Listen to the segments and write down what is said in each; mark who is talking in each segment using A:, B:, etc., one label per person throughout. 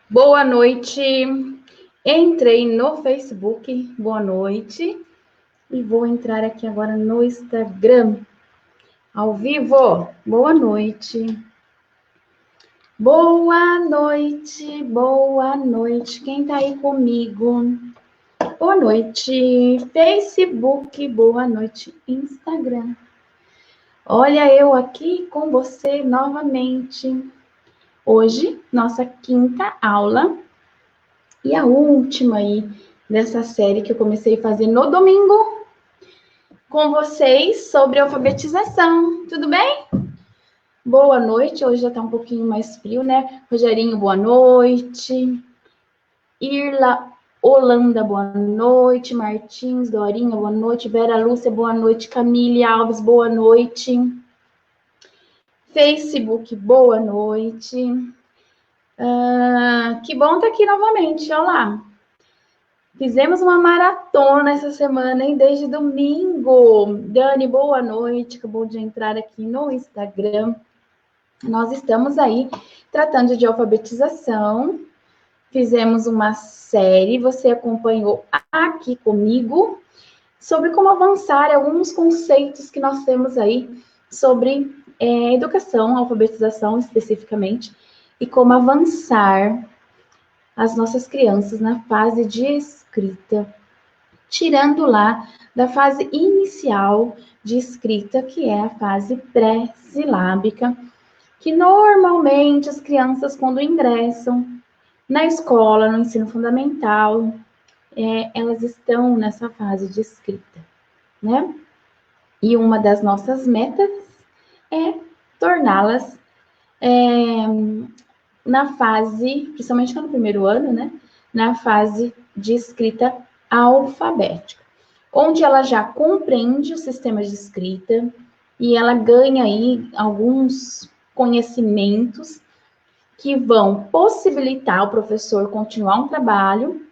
A: Boa noite. Entrei no Facebook. Boa noite. E vou entrar aqui agora no Instagram. Ao vivo. Boa noite. Boa noite. Boa noite. Quem tá aí comigo? Boa noite. Facebook. Boa noite. Instagram. Olha eu aqui com você novamente. Hoje, nossa quinta aula. E a última aí dessa série que eu comecei a fazer no domingo com vocês sobre alfabetização. Tudo bem? Boa noite. Hoje já tá um pouquinho mais frio, né? Rogerinho, boa noite. Irla Holanda, boa noite. Martins, Dorinha, boa noite. Vera Lúcia, boa noite. Camille Alves, boa noite. Facebook, boa noite. Que bom estar aqui novamente. Olha lá. Fizemos uma maratona essa semana, hein? Desde domingo. Dani, boa noite. Acabou de entrar aqui no Instagram. Nós estamos aí tratando de alfabetização. Fizemos uma série, você acompanhou aqui comigo, sobre como avançar alguns conceitos que nós temos aí sobre educação, alfabetização especificamente, e como avançar as nossas crianças na fase de escrita, tirando lá da fase inicial de escrita, que é a fase pré-silábica, que normalmente as crianças, quando ingressam na escola, no ensino fundamental, elas estão nessa fase de escrita, né? E uma das nossas metas é torná-las na fase, principalmente no primeiro ano, né? Na fase de escrita alfabética, onde ela já compreende o sistema de escrita e ela ganha aí alguns conhecimentos que vão possibilitar o professor continuar um trabalho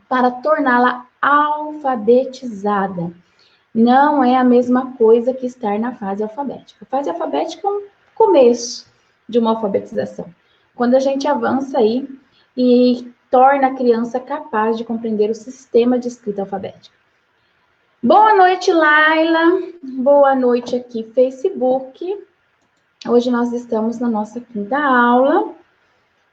A: para torná-la alfabetizada. Não é a mesma coisa que estar na fase alfabética. A fase alfabética é um começo de uma alfabetização. Quando a gente avança aí e torna a criança capaz de compreender o sistema de escrita alfabética. Boa noite, Laila. Boa noite aqui, Facebook. Hoje nós estamos na nossa quinta aula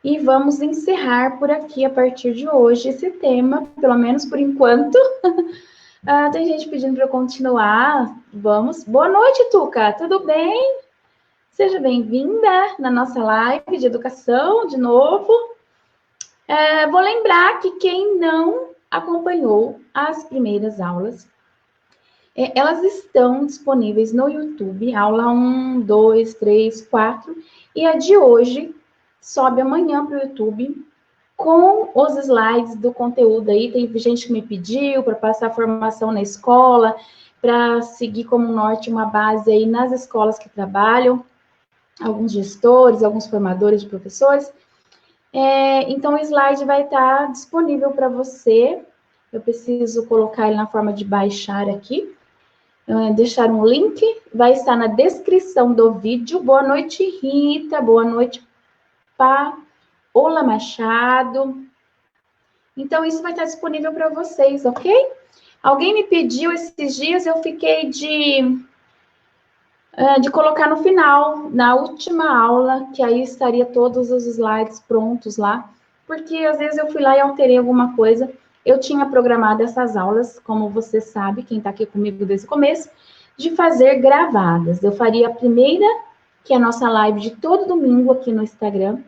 A: e vamos encerrar por aqui, a partir de hoje, esse tema, pelo menos por enquanto. Tem gente pedindo para eu continuar. Vamos. Boa noite, Tuca. Tudo bem? Seja bem-vinda na nossa live de educação, de novo. Vou lembrar que quem não acompanhou as primeiras aulas, elas estão disponíveis no YouTube, aula 1, 2, 3, 4, e a de hoje sobe amanhã para o YouTube com os slides do conteúdo aí. Tem gente que me pediu para passar formação na escola, para seguir como norte uma base aí nas escolas que trabalham, alguns gestores, alguns formadores de professores. Então, o slide vai estar disponível para você. Eu preciso colocar ele na forma de baixar aqui. Deixar um link, vai estar na descrição do vídeo. Boa noite, Rita. Boa noite, Paola Machado. Então, isso vai estar disponível para vocês, ok? Alguém me pediu esses dias, eu fiquei de colocar no final, na última aula, que aí estaria todos os slides prontos lá, porque às vezes eu fui lá e alterei alguma coisa. Eu tinha programado essas aulas, como você sabe, quem está aqui comigo desde o começo, de fazer gravadas. Eu faria a primeira, que é a nossa live de todo domingo aqui no Instagram.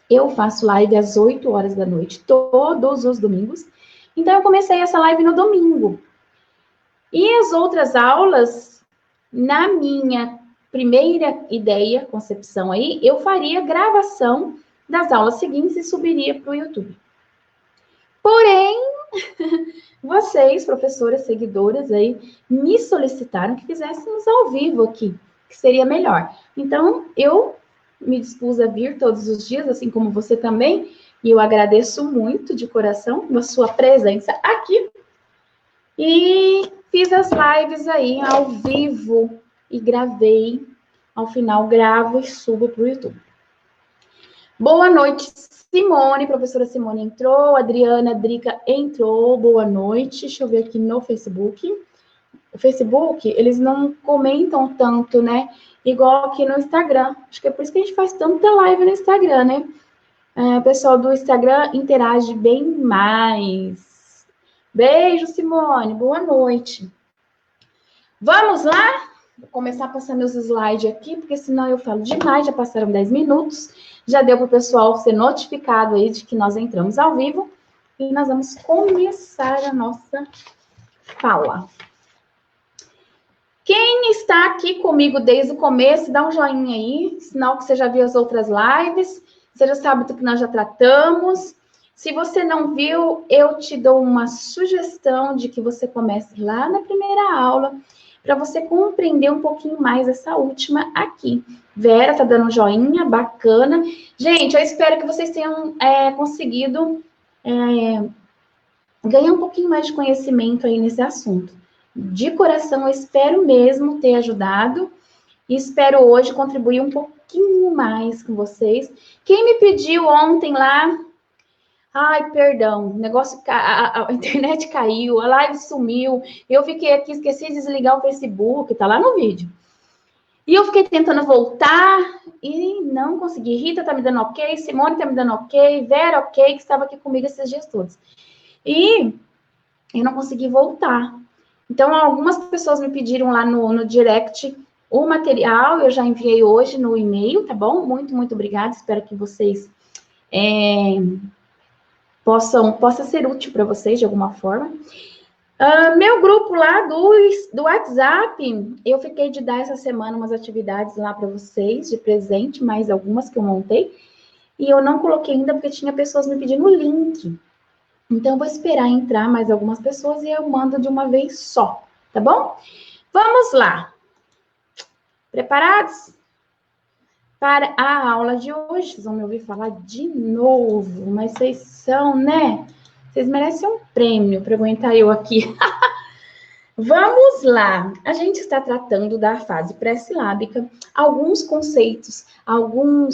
A: Eu faço live às 8 horas da noite, todos os domingos. Então, eu comecei essa live no domingo. E as outras aulas, na minha primeira ideia, concepção aí, eu faria gravação das aulas seguintes e subiria para o YouTube. Porém, vocês, professoras, seguidoras aí, me solicitaram que fizéssemos ao vivo aqui, que seria melhor. Então, eu me dispus a vir todos os dias, assim como você também, e eu agradeço muito de coração a sua presença aqui. E fiz as lives aí ao vivo e gravei. Ao final, gravo e subo para o YouTube. Boa noite, Simone, professora Simone entrou, Adriana Drica entrou, boa noite. Deixa eu ver aqui no Facebook. O Facebook, eles não comentam tanto, né? Igual aqui no Instagram. Acho que é por isso que a gente faz tanta live no Instagram, né? O pessoal do Instagram interage bem mais. Beijo, Simone, boa noite. Vamos lá? Vou começar a passar meus slides aqui, porque senão eu falo demais, já passaram 10 minutos. Já deu para o pessoal ser notificado aí de que nós entramos ao vivo. E nós vamos começar a nossa fala. Quem está aqui comigo desde o começo, dá um joinha aí, sinal que você já viu as outras lives, você já sabe do que nós já tratamos. Se você não viu, eu te dou uma sugestão de que você comece lá na primeira aula, para você compreender um pouquinho mais essa última aqui. Vera tá dando um joinha, bacana. Gente, eu espero que vocês tenham conseguido ganhar um pouquinho mais de conhecimento aí nesse assunto. De coração, eu espero mesmo ter ajudado e espero hoje contribuir um pouquinho mais com vocês. Quem me pediu ontem lá, ai, perdão, o negócio, a internet caiu, a live sumiu, eu fiquei aqui, esqueci de desligar o Facebook, tá lá no vídeo. E eu fiquei tentando voltar e não consegui. Rita tá me dando ok, Simone tá me dando ok, Vera ok, que estava aqui comigo esses dias todos. E eu não consegui voltar. Então, algumas pessoas me pediram lá no direct o material, eu já enviei hoje no e-mail, tá bom? Muito, muito obrigada, espero que vocês possa ser útil para vocês de alguma forma. Meu grupo lá do WhatsApp, eu fiquei de dar essa semana umas atividades lá para vocês, de presente, mais algumas que eu montei, e eu não coloquei ainda porque tinha pessoas me pedindo o link. Então, eu vou esperar entrar mais algumas pessoas e eu mando de uma vez só, tá bom? Vamos lá. Preparados? Para a aula de hoje. Vocês vão me ouvir falar de novo, mas vocês são, né? Vocês merecem um prêmio para aguentar eu aqui. Vamos lá. A gente está tratando da fase pré-silábica, alguns conceitos, alguma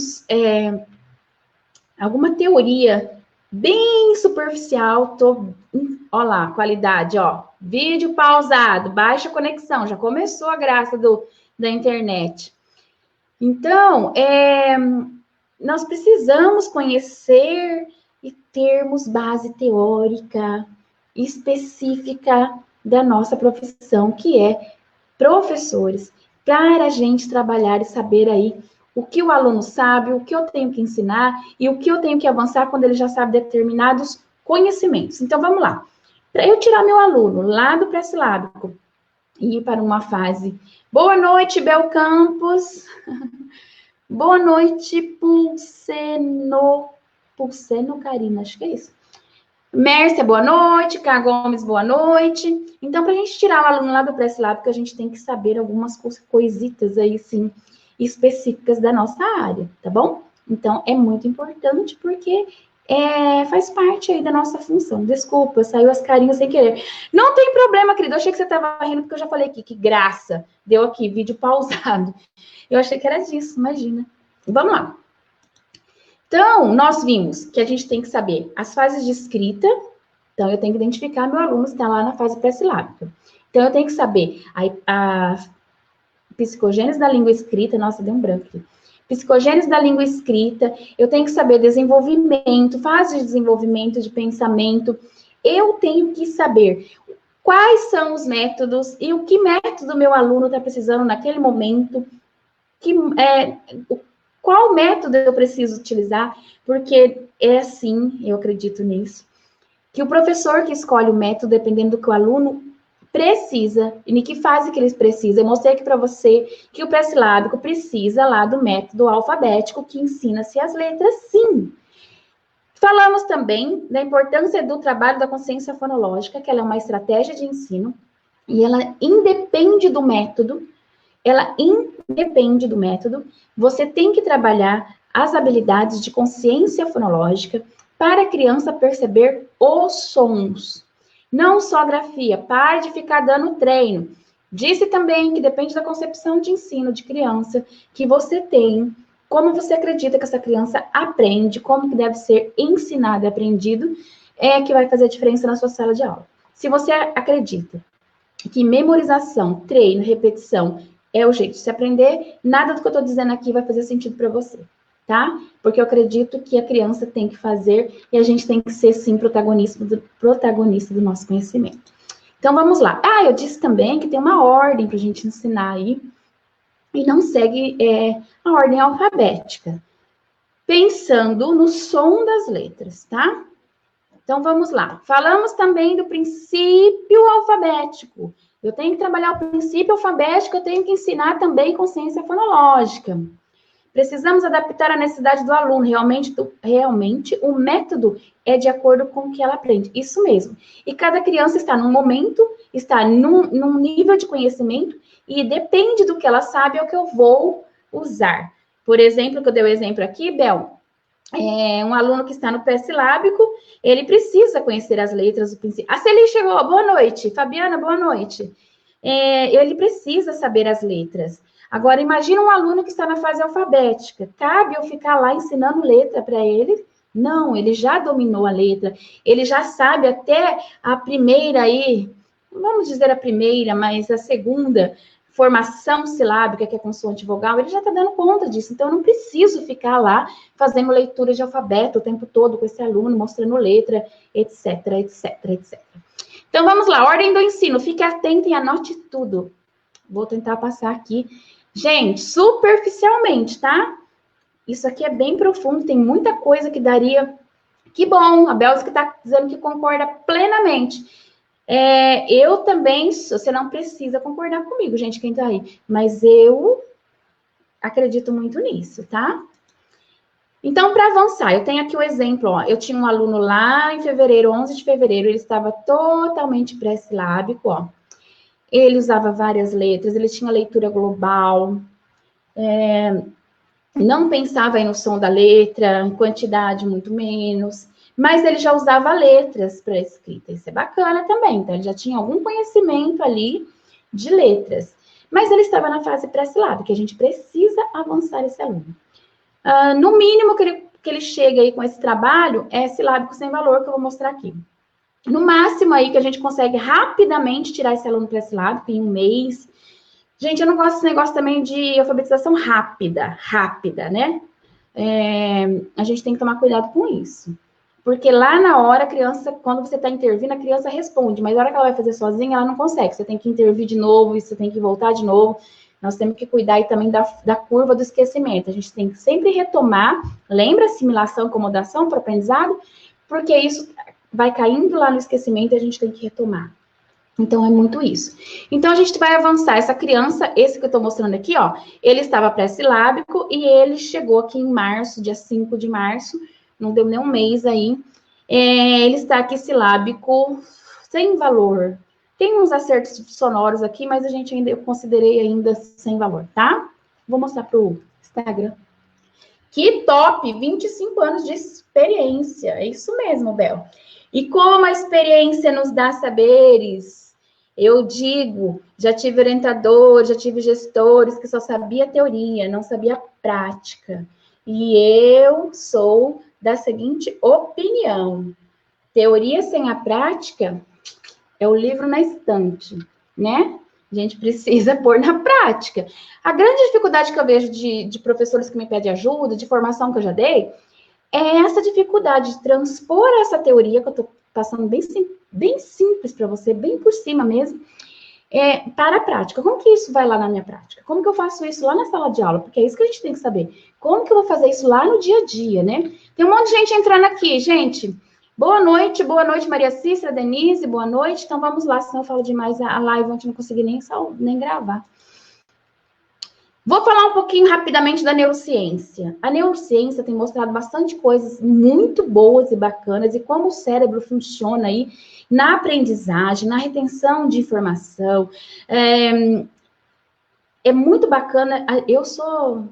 A: teoria bem superficial, ó lá, qualidade, ó, vídeo pausado, baixa conexão, já começou a graça da internet. Então, nós precisamos conhecer e termos base teórica específica da nossa profissão, que é professores, para a gente trabalhar e saber aí o que o aluno sabe, o que eu tenho que ensinar e o que eu tenho que avançar quando ele já sabe determinados conhecimentos. Então, vamos lá. Para eu tirar meu aluno lá do pré-silábico e ir para uma fase... Boa noite, Bel Campos. Boa noite, Pulseno Karina, acho que é isso. Mércia, boa noite. K. Gomes, boa noite. Então, para a gente tirar o aluno lá do pré-silábico, a gente tem que saber algumas coisitas aí, sim, específicas da nossa área, tá bom? Então, é muito importante porque faz parte aí da nossa função. Desculpa, saiu as carinhas sem querer. Não tem problema, querido. Eu achei que você estava rindo porque eu já falei aqui, que graça. Deu aqui, vídeo pausado. Eu achei que era disso, imagina. Vamos lá. Então, nós vimos que a gente tem que saber as fases de escrita. Então, eu tenho que identificar meu aluno que está lá na fase pré-silábica. Então, eu tenho que saber a psicogênese da língua escrita. Nossa, deu um branco aqui. Psicogênese da língua escrita. Eu tenho que saber desenvolvimento, fase de desenvolvimento de pensamento. Eu tenho que saber quais são os métodos e o que método meu aluno está precisando naquele momento. Qual método eu preciso utilizar, porque é assim, eu acredito nisso, que o professor que escolhe o método, dependendo do que o aluno precisa, e em que fase que eles precisam. Eu mostrei aqui para você que o pré-silábico precisa lá do método alfabético, que ensina-se as letras, sim. Falamos também da importância do trabalho da consciência fonológica, que ela é uma estratégia de ensino, e ela independe do método, você tem que trabalhar as habilidades de consciência fonológica para a criança perceber os sons. Não só grafia, pare de ficar dando treino. Disse também que depende da concepção de ensino de criança que você tem como você acredita que essa criança aprende, como que deve ser ensinado e aprendido, é que vai fazer a diferença na sua sala de aula. Se você acredita que memorização, treino, repetição é o jeito de se aprender, nada do que eu estou dizendo aqui vai fazer sentido para você, tá? Porque eu acredito que a criança tem que fazer e a gente tem que ser, sim, protagonista do nosso conhecimento. Então, vamos lá. Ah, eu disse também que tem uma ordem para a gente ensinar aí e não segue a ordem alfabética, pensando no som das letras, tá? Então, vamos lá. Falamos também do princípio alfabético. Eu tenho que trabalhar o princípio alfabético, eu tenho que ensinar também consciência fonológica. Precisamos adaptar a necessidade do aluno. Realmente, o método é de acordo com o que ela aprende. Isso mesmo. E cada criança está num momento, está num nível de conhecimento, e depende do que ela sabe, é o que eu vou usar. Por exemplo, que eu dei o exemplo aqui, Bel, um aluno que está no pré-silábico, ele precisa conhecer as letras do princípio. A Celi chegou, boa noite. Fabiana, boa noite. Ele precisa saber as letras. Agora, imagina um aluno que está na fase alfabética. Cabe eu ficar lá ensinando letra para ele? Não, ele já dominou a letra. Ele já sabe até a primeira aí, vamos dizer a primeira, mas a segunda formação silábica, que é consoante vogal, ele já está dando conta disso. Então, eu não preciso ficar lá fazendo leitura de alfabeto o tempo todo com esse aluno, mostrando letra, etc, etc, etc. Então, vamos lá. Ordem do ensino. Fique atento e anote tudo. Vou tentar passar aqui. Gente, superficialmente, tá? Isso aqui é bem profundo, tem muita coisa que daria... Que bom, a Belza que está dizendo que concorda plenamente. Eu também, você não precisa concordar comigo, gente, quem tá aí. Mas eu acredito muito nisso, tá? Então, para avançar, eu tenho aqui o exemplo, ó. Eu tinha um aluno lá em fevereiro, 11 de fevereiro, ele estava totalmente pré-silábico, ó. Ele usava várias letras, ele tinha leitura global, não pensava aí no som da letra, em quantidade muito menos, mas ele já usava letras para escrita, isso é bacana também, então ele já tinha algum conhecimento ali de letras, mas ele estava na fase pré-silábica, que a gente precisa avançar esse aluno. No mínimo que ele chega aí com esse trabalho é silábico sem valor, que eu vou mostrar aqui. No máximo aí que a gente consegue rapidamente tirar esse aluno pré-silábico em um mês. Gente, eu não gosto desse negócio também de alfabetização rápida, né? A gente tem que tomar cuidado com isso. Porque lá na hora, a criança, quando você está intervindo, a criança responde, mas na hora que ela vai fazer sozinha, ela não consegue. Você tem que intervir de novo, e você tem que voltar de novo. Nós temos que cuidar aí também da curva do esquecimento. A gente tem que sempre retomar, lembra assimilação, acomodação para o aprendizado, porque isso vai caindo lá no esquecimento e a gente tem que retomar. Então, é muito isso. Então, a gente vai avançar. Essa criança, esse que eu estou mostrando aqui, ó, ele estava pré-silábico e ele chegou aqui em março, dia 5 de março, não deu nem um mês aí. Ele está aqui silábico sem valor. Tem uns acertos sonoros aqui, mas eu considerei ainda sem valor, tá? Vou mostrar para o Instagram. Que top! 25 anos de experiência. É isso mesmo, Bel. E como a experiência nos dá saberes, eu digo, já tive orientadores, já tive gestores que só sabia teoria, não sabia prática. E eu sou da seguinte opinião: teoria sem a prática é o livro na estante, né? A gente precisa pôr na prática. A grande dificuldade que eu vejo de professores que me pedem ajuda, de formação que eu já dei, é essa dificuldade de transpor essa teoria, que eu estou passando bem simples para você, bem por cima mesmo, para a prática. Como que isso vai lá na minha prática? Como que eu faço isso lá na sala de aula? Porque é isso que a gente tem que saber. Como que eu vou fazer isso lá no dia a dia, né? Tem um monte de gente entrando aqui, gente. Boa noite, Maria Cícera, Denise, boa noite. Então, vamos lá, senão eu falo demais a live, a gente não conseguir nem gravar. Vou falar um pouquinho rapidamente da neurociência. A neurociência tem mostrado bastante coisas muito boas e bacanas e como o cérebro funciona aí na aprendizagem, na retenção de informação. É muito bacana. Eu sou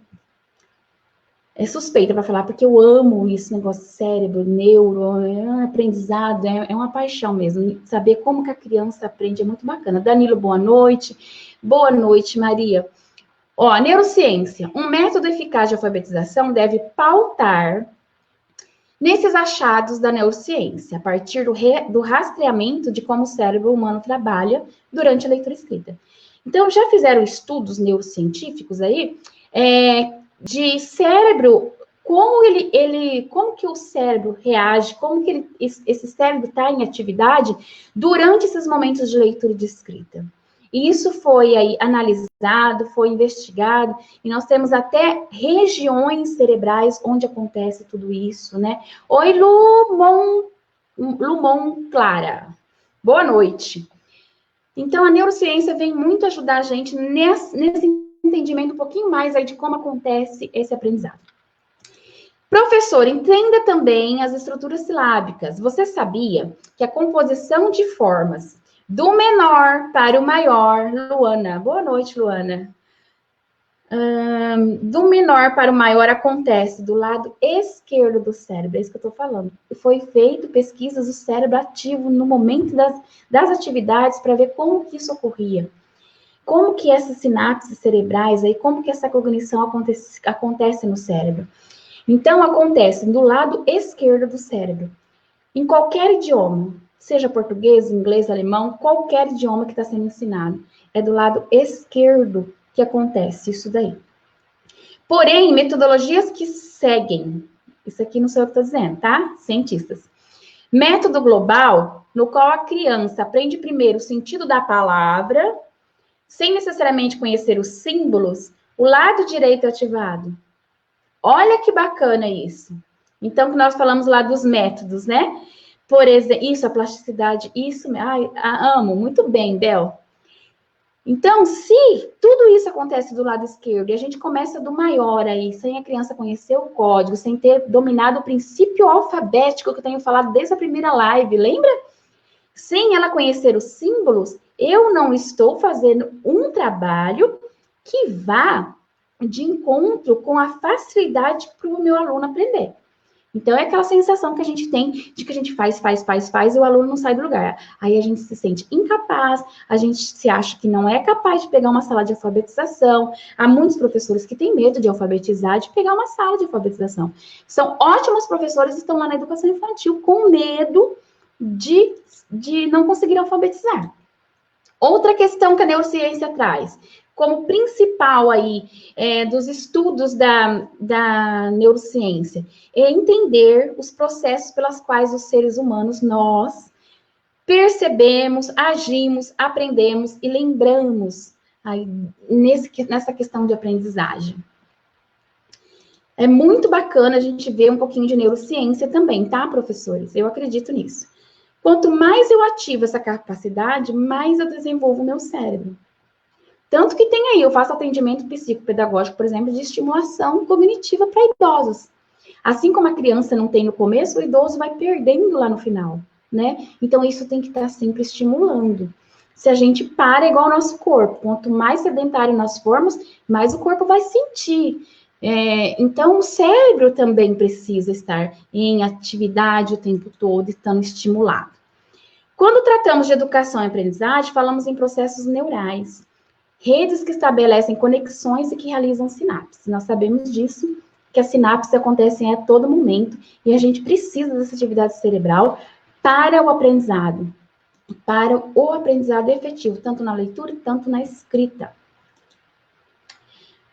A: suspeita para falar, porque eu amo esse negócio de cérebro, neuro, aprendizado, é uma paixão mesmo. Saber como que a criança aprende é muito bacana. Danilo, boa noite. Boa noite, Maria. Ó, a neurociência. Um método eficaz de alfabetização deve pautar nesses achados da neurociência, a partir do rastreamento de como o cérebro humano trabalha durante a leitura escrita. Então, já fizeram estudos neurocientíficos aí de cérebro, como que o cérebro reage, como que esse cérebro está em atividade durante esses momentos de leitura e de escrita. E isso foi aí analisado, foi investigado, e nós temos até regiões cerebrais onde acontece tudo isso, né? Oi, Lumon Clara. Boa noite. Então, a neurociência vem muito ajudar a gente nesse entendimento um pouquinho mais aí de como acontece esse aprendizado. Professor, entenda também as estruturas silábicas. Você sabia que a composição de formas do menor para o maior, Luana. Boa noite, Luana. Do menor para o maior acontece do lado esquerdo do cérebro, é isso que eu estou falando. Foi feito pesquisas do cérebro ativo no momento das atividades para ver como que isso ocorria. Como que essas sinapses cerebrais, aí, como que essa cognição acontece no cérebro. Então, acontece do lado esquerdo do cérebro, em qualquer idioma, seja português, inglês, alemão, qualquer idioma que está sendo ensinado, é do lado esquerdo que acontece isso daí. Porém, metodologias que seguem, isso aqui não sou eu que estou dizendo, tá? Cientistas. Método global, no qual a criança aprende primeiro o sentido da palavra, sem necessariamente conhecer os símbolos, o lado direito é ativado. Olha que bacana isso. Então, que nós falamos lá dos métodos, né? Por exemplo, isso, a plasticidade, isso, ai, amo, muito bem, Bel. Então, se tudo isso acontece do lado esquerdo e a gente começa do maior aí, sem a criança conhecer o código, sem ter dominado o princípio alfabético que eu tenho falado desde a primeira live, lembra? Sem ela conhecer os símbolos, eu não estou fazendo um trabalho que vá de encontro com a facilidade para o meu aluno aprender. Então, é aquela sensação que a gente tem de que a gente faz, e o aluno não sai do lugar. Aí a gente se sente incapaz, a gente se acha que não é capaz de pegar uma sala de alfabetização. Há muitos professores que têm medo de alfabetizar, de pegar uma sala de alfabetização. São ótimos professores que estão lá na educação infantil com medo de não conseguir alfabetizar. Outra questão que a neurociência traz, como principal aí dos estudos da neurociência, é entender os processos pelos quais os seres humanos, nós, percebemos, agimos, aprendemos e lembramos aí nessa questão de aprendizagem. É muito bacana a gente ver um pouquinho de neurociência também, tá, professores? Eu acredito nisso. Quanto mais eu ativo essa capacidade, mais eu desenvolvo o meu cérebro. Tanto que tem aí, eu faço atendimento psicopedagógico, por exemplo, de estimulação cognitiva para idosos. Assim como a criança não tem no começo, o idoso vai perdendo lá no final, né? Então, isso tem que estar sempre estimulando. Se a gente para, é igual ao nosso corpo. Quanto mais sedentário nós formos, mais o corpo vai sentir. Então, o cérebro também precisa estar em atividade o tempo todo, estando estimulado. Quando tratamos de educação e aprendizagem, falamos em processos neurais, redes que estabelecem conexões e que realizam sinapses. Nós sabemos disso, que as sinapses acontecem a todo momento, e a gente precisa dessa atividade cerebral para o aprendizado efetivo, tanto na leitura, tanto na escrita.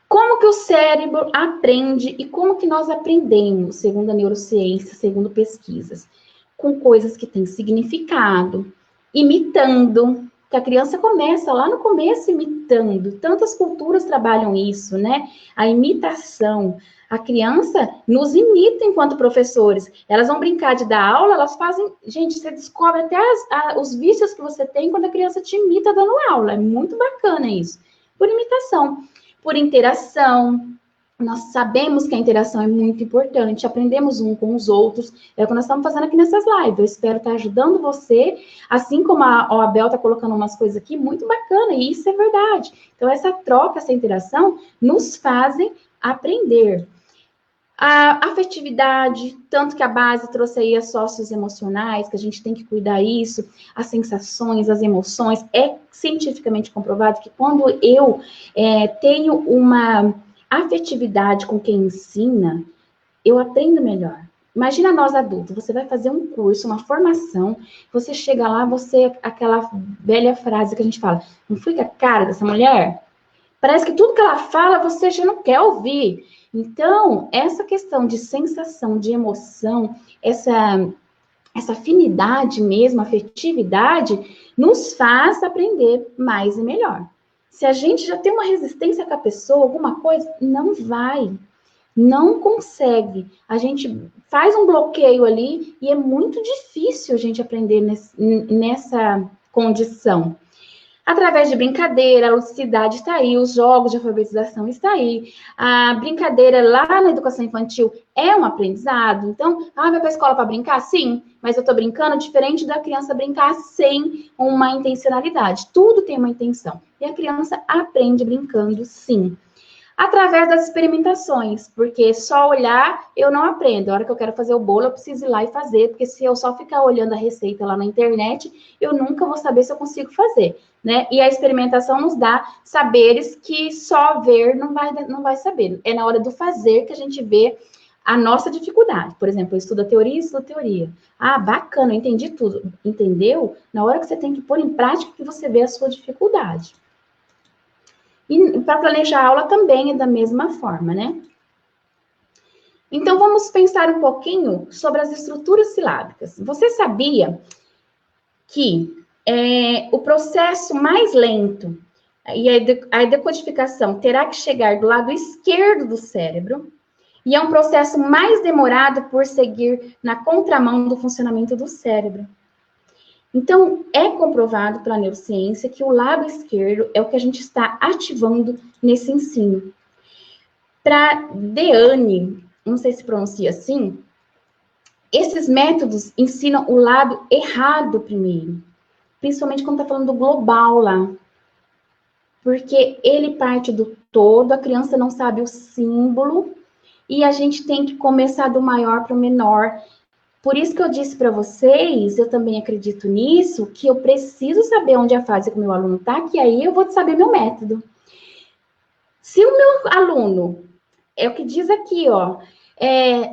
A: Como que o cérebro aprende e como que nós aprendemos, segundo a neurociência, segundo pesquisas? Com coisas que têm significado, imitando, que a criança começa lá no começo imitando. Tantas culturas trabalham isso, né? A imitação. A criança nos imita enquanto professores. Elas vão brincar de dar aula, elas fazem... Gente, você descobre até os vícios que você tem quando a criança te imita dando aula. É muito bacana isso. Por imitação. Por interação, nós sabemos que a interação é muito importante, aprendemos um com os outros, é o que nós estamos fazendo aqui nessas lives, eu espero estar ajudando você, assim como a Abel está colocando umas coisas aqui, muito bacana, e isso é verdade. Então, essa troca, essa interação, nos fazem aprender. A afetividade, tanto que a base trouxe aí as sócios emocionais, que a gente tem que cuidar isso, as sensações, as emoções. É cientificamente comprovado que quando eu tenho uma afetividade com quem ensina, eu aprendo melhor. Imagina nós adultos, você vai fazer um curso, uma formação, você chega lá, aquela velha frase que a gente fala, não fui com a cara dessa mulher? Parece que tudo que ela fala, você já não quer ouvir. Então, essa questão de sensação, de emoção, essa afinidade mesmo, afetividade, nos faz aprender mais e melhor. Se a gente já tem uma resistência com a pessoa, alguma coisa, não vai. Não consegue. A gente faz um bloqueio ali e é muito difícil a gente aprender nessa condição. Através de brincadeira, a ludicidade está aí, os jogos de alfabetização está aí. A brincadeira lá na educação infantil é um aprendizado. Então, vai para a escola para brincar? Sim, mas eu estou brincando diferente da criança brincar sem uma intencionalidade. Tudo tem uma intenção. E a criança aprende brincando, sim. Através das experimentações, porque só olhar eu não aprendo. A hora que eu quero fazer o bolo, eu preciso ir lá e fazer, porque se eu só ficar olhando a receita lá na internet, eu nunca vou saber se eu consigo fazer, né? E a experimentação nos dá saberes que só ver não vai saber. É na hora do fazer que a gente vê a nossa dificuldade. Por exemplo, eu estudo a teoria e estudo a teoria. Ah, bacana, eu entendi tudo. Entendeu? Na hora que você tem que pôr em prática que você vê a sua dificuldade. E para planejar a aula também é da mesma forma, né? Então, vamos pensar um pouquinho sobre as estruturas silábicas. Você sabia que o processo mais lento e a decodificação terá que chegar do lado esquerdo do cérebro e é um processo mais demorado por seguir na contramão do funcionamento do cérebro. Então, é comprovado pela neurociência que o lado esquerdo é o que a gente está ativando nesse ensino. Para Deane, não sei se pronuncia assim, esses métodos ensinam o lado errado primeiro, principalmente quando está falando do global lá. Porque ele parte do todo, a criança não sabe o símbolo, e a gente tem que começar do maior para o menor. Por isso que eu disse para vocês, eu também acredito nisso, que eu preciso saber onde a fase que o meu aluno está, que aí eu vou saber meu método. Se o meu aluno, é o que diz aqui, ó,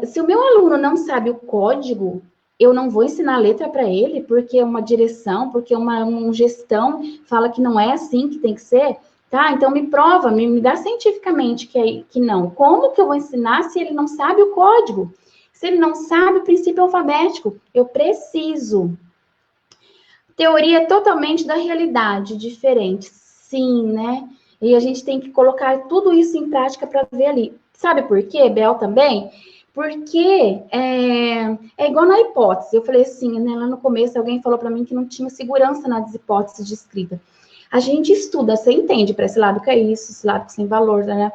A: se o meu aluno não sabe o código, eu não vou ensinar a letra para ele, porque uma direção, porque uma gestão fala que não é assim que tem que ser, tá? Então me prova, me dá cientificamente que não. Como que eu vou ensinar se ele não sabe o código? Se ele não sabe o princípio alfabético, eu preciso. Teoria totalmente da realidade, diferente. Sim, né? E a gente tem que colocar tudo isso em prática para ver ali. Sabe por quê, Bel, também? Porque é igual na hipótese. Eu falei assim, né, lá no começo, alguém falou para mim que não tinha segurança nas hipóteses de escrita. A gente estuda, você entende para esse lado que é isso, esse lado que sem valor, né?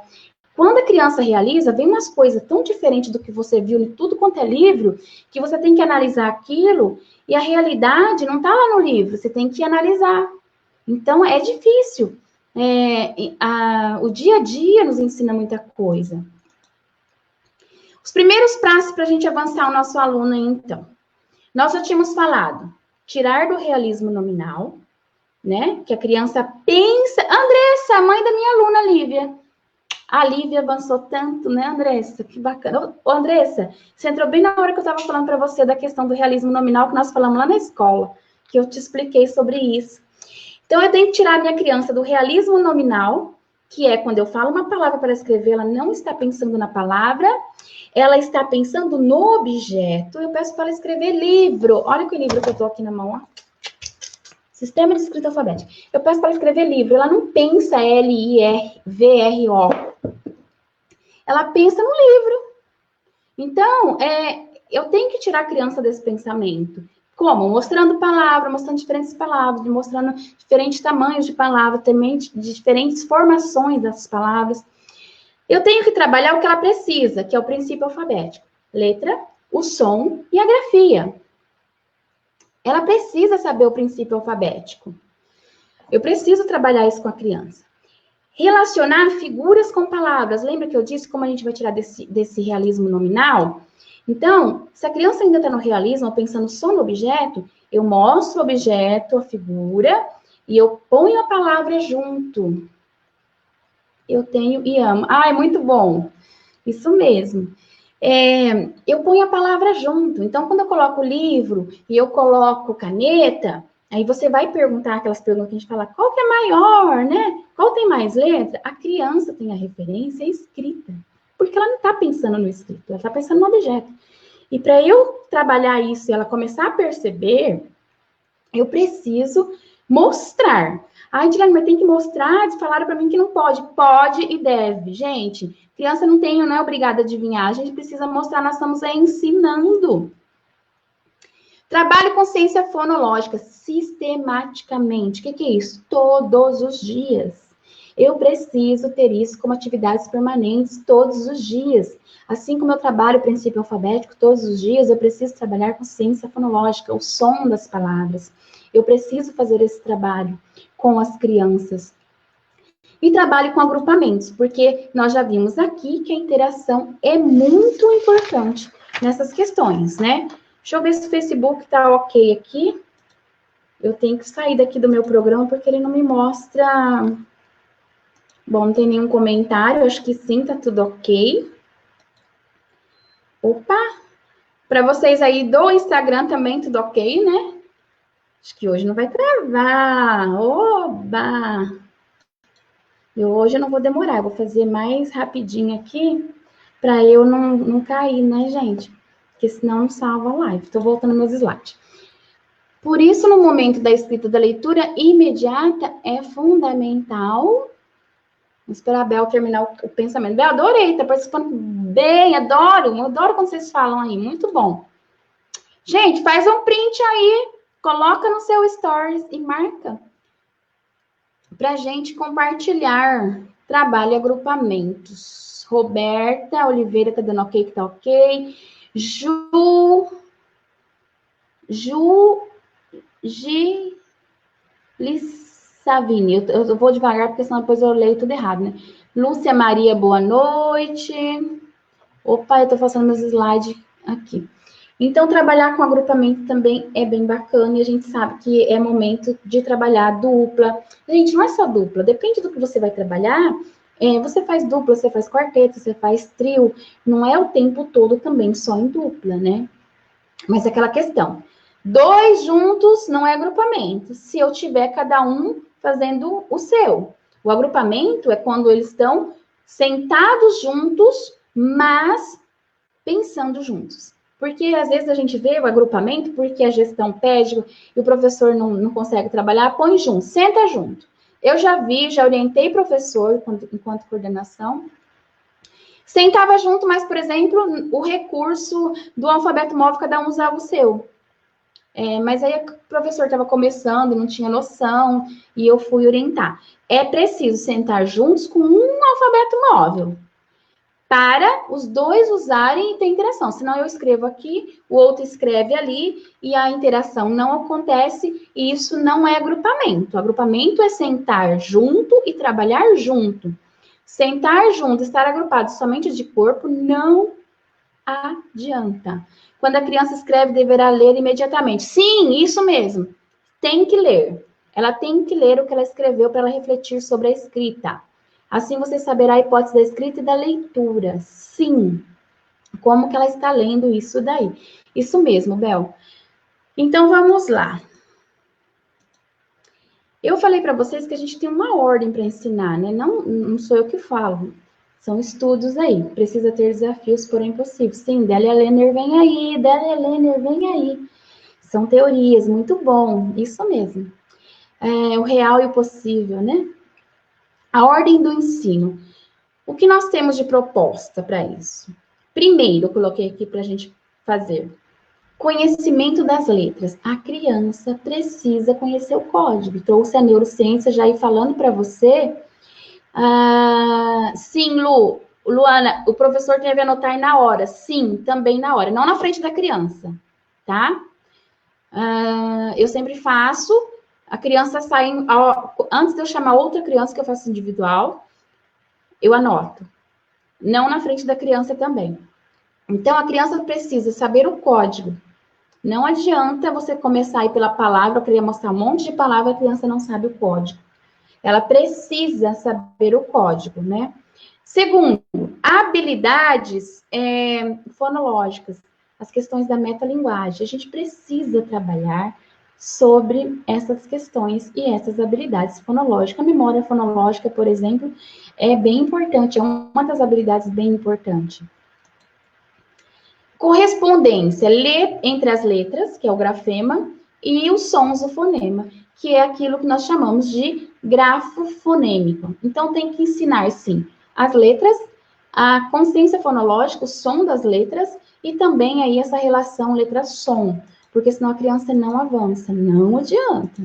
A: Quando a criança realiza, vem umas coisas tão diferentes do que você viu em tudo quanto é livro, que você tem que analisar aquilo, e a realidade não está lá no livro, você tem que analisar. Então, é difícil. O dia a dia nos ensina muita coisa. Os primeiros passos para a gente avançar o nosso aluno, então. Nós já tínhamos falado, tirar do realismo nominal, né? Que a criança pensa... Andressa, mãe da minha aluna, Lívia. A Lívia avançou tanto, né, Andressa? Que bacana. Ô, Andressa, você entrou bem na hora que eu estava falando para você da questão do realismo nominal que nós falamos lá na escola, que eu te expliquei sobre isso. Então, eu tenho que tirar a minha criança do realismo nominal, que é quando eu falo uma palavra para escrever, ela não está pensando na palavra, ela está pensando no objeto. Eu peço para ela escrever livro. Olha que livro que eu estou aqui na mão, ó. Sistema de escrita alfabética. Eu peço para ela escrever livro. Ela não pensa L-I-V-R-O. Ela pensa no livro. Então, eu tenho que tirar a criança desse pensamento. Como? Mostrando palavra, mostrando diferentes palavras, mostrando diferentes tamanhos de palavra, também diferentes formações dessas palavras. Eu tenho que trabalhar o que ela precisa, que é o princípio alfabético. Letra, o som e a grafia. Ela precisa saber o princípio alfabético. Eu preciso trabalhar isso com a criança. Relacionar figuras com palavras. Lembra que eu disse como a gente vai tirar desse realismo nominal? Então, se a criança ainda está no realismo, pensando só no objeto, eu mostro o objeto, a figura, e eu ponho a palavra junto. Eu tenho e amo. Ah, é muito bom. Isso mesmo. Eu ponho a palavra junto. Então, quando eu coloco o livro e eu coloco caneta, aí você vai perguntar aquelas perguntas que a gente fala, qual que é maior, né? Qual tem mais letra? A criança tem a referência escrita. Porque ela não está pensando no escrito, ela está pensando no objeto. E para eu trabalhar isso e ela começar a perceber, eu preciso mostrar. Ai, Dilane, mas tem que mostrar, eles falaram para mim que não pode. Pode e deve. Gente, criança não é obrigada a adivinhar, a gente precisa mostrar, nós estamos ensinando. Trabalho com ciência fonológica sistematicamente. O que é isso? Todos os dias. Eu preciso ter isso como atividades permanentes todos os dias. Assim como eu trabalho o princípio alfabético todos os dias, eu preciso trabalhar com ciência fonológica, o som das palavras. Eu preciso fazer esse trabalho com as crianças. E trabalho com agrupamentos, porque nós já vimos aqui que a interação é muito importante nessas questões, né? Deixa eu ver se o Facebook tá ok aqui. Eu tenho que sair daqui do meu programa, porque ele não me mostra... Bom, não tem nenhum comentário, acho que sim, tá tudo ok. Opa! Para vocês aí do Instagram também, tudo ok, né? Acho que hoje não vai travar. Oba! E hoje eu não vou demorar, eu vou fazer mais rapidinho aqui, para eu não cair, né, gente? Porque senão não salva a live. Estou voltando meus slides. Por isso, no momento da escrita da leitura imediata, é fundamental... Vou esperar a Bel terminar o pensamento. Bel, adorei, tá participando bem, adoro quando vocês falam aí, muito bom. Gente, faz um print aí, coloca no seu stories e marca pra gente compartilhar trabalho e agrupamentos. Roberta Oliveira tá dando ok, que tá ok. Savini, eu vou devagar, porque senão depois eu leio tudo errado, né? Lúcia Maria, boa noite. Opa, eu tô passando meus slides aqui. Então, trabalhar com agrupamento também é bem bacana, e a gente sabe que é momento de trabalhar dupla. Gente, não é só dupla, depende do que você vai trabalhar, você faz dupla, você faz quarteto, você faz trio, não é o tempo todo também só em dupla, né? Mas é aquela questão, 2 juntos não é agrupamento, se eu tiver cada um fazendo o seu. O agrupamento é quando eles estão sentados juntos, mas pensando juntos. Porque às vezes a gente vê o agrupamento, porque a gestão pede e o professor não consegue trabalhar, põe junto, senta junto. Eu já orientei professor enquanto coordenação, sentava junto, mas, por exemplo, o recurso do alfabeto móvel, cada um usava o seu. Mas aí o professor estava começando, não tinha noção, e eu fui orientar. É preciso sentar juntos com um alfabeto móvel, para os dois usarem e ter interação. Senão eu escrevo aqui, o outro escreve ali, e a interação não acontece, e isso não é agrupamento. Agrupamento é sentar junto e trabalhar junto. Sentar junto, estar agrupado somente de corpo, não adianta. Quando a criança escreve, deverá ler imediatamente. Sim, isso mesmo. Tem que ler. Ela tem que ler o que ela escreveu para ela refletir sobre a escrita. Assim você saberá a hipótese da escrita e da leitura. Sim. Como que ela está lendo isso daí? Isso mesmo, Bel. Então, vamos lá. Eu falei para vocês que a gente tem uma ordem para ensinar, né? Não sou eu que falo. São estudos aí. Precisa ter desafios, porém possíveis. Sim, Délia Lenner vem aí. Délia Lenner vem aí. São teorias, muito bom. Isso mesmo. O real e o possível, né? A ordem do ensino. O que nós temos de proposta para isso? Primeiro, eu coloquei aqui para a gente fazer. Conhecimento das letras. A criança precisa conhecer o código. Trouxe a neurociência já aí falando para você. Sim, Luana, o professor deve anotar na hora. Sim, também na hora. Não na frente da criança, tá? Eu sempre faço. A criança sai... Antes de eu chamar outra criança, que eu faço individual, eu anoto. Não na frente da criança também. Então, a criança precisa saber o código. Não adianta você começar a ir pela palavra, querer mostrar um monte de palavra, a criança não sabe o código. Ela precisa saber o código, né? Segundo, habilidades fonológicas, as questões da metalinguagem. A gente precisa trabalhar sobre essas questões e essas habilidades fonológicas. A memória fonológica, por exemplo, é bem importante, é uma das habilidades bem importantes. Correspondência, ler entre as letras, que é o grafema, e os sons do fonema, que é aquilo que nós chamamos de grafo fonêmico. Então, tem que ensinar, sim, as letras, a consciência fonológica, o som das letras, e também aí essa relação letra-som, porque senão a criança não avança, não adianta.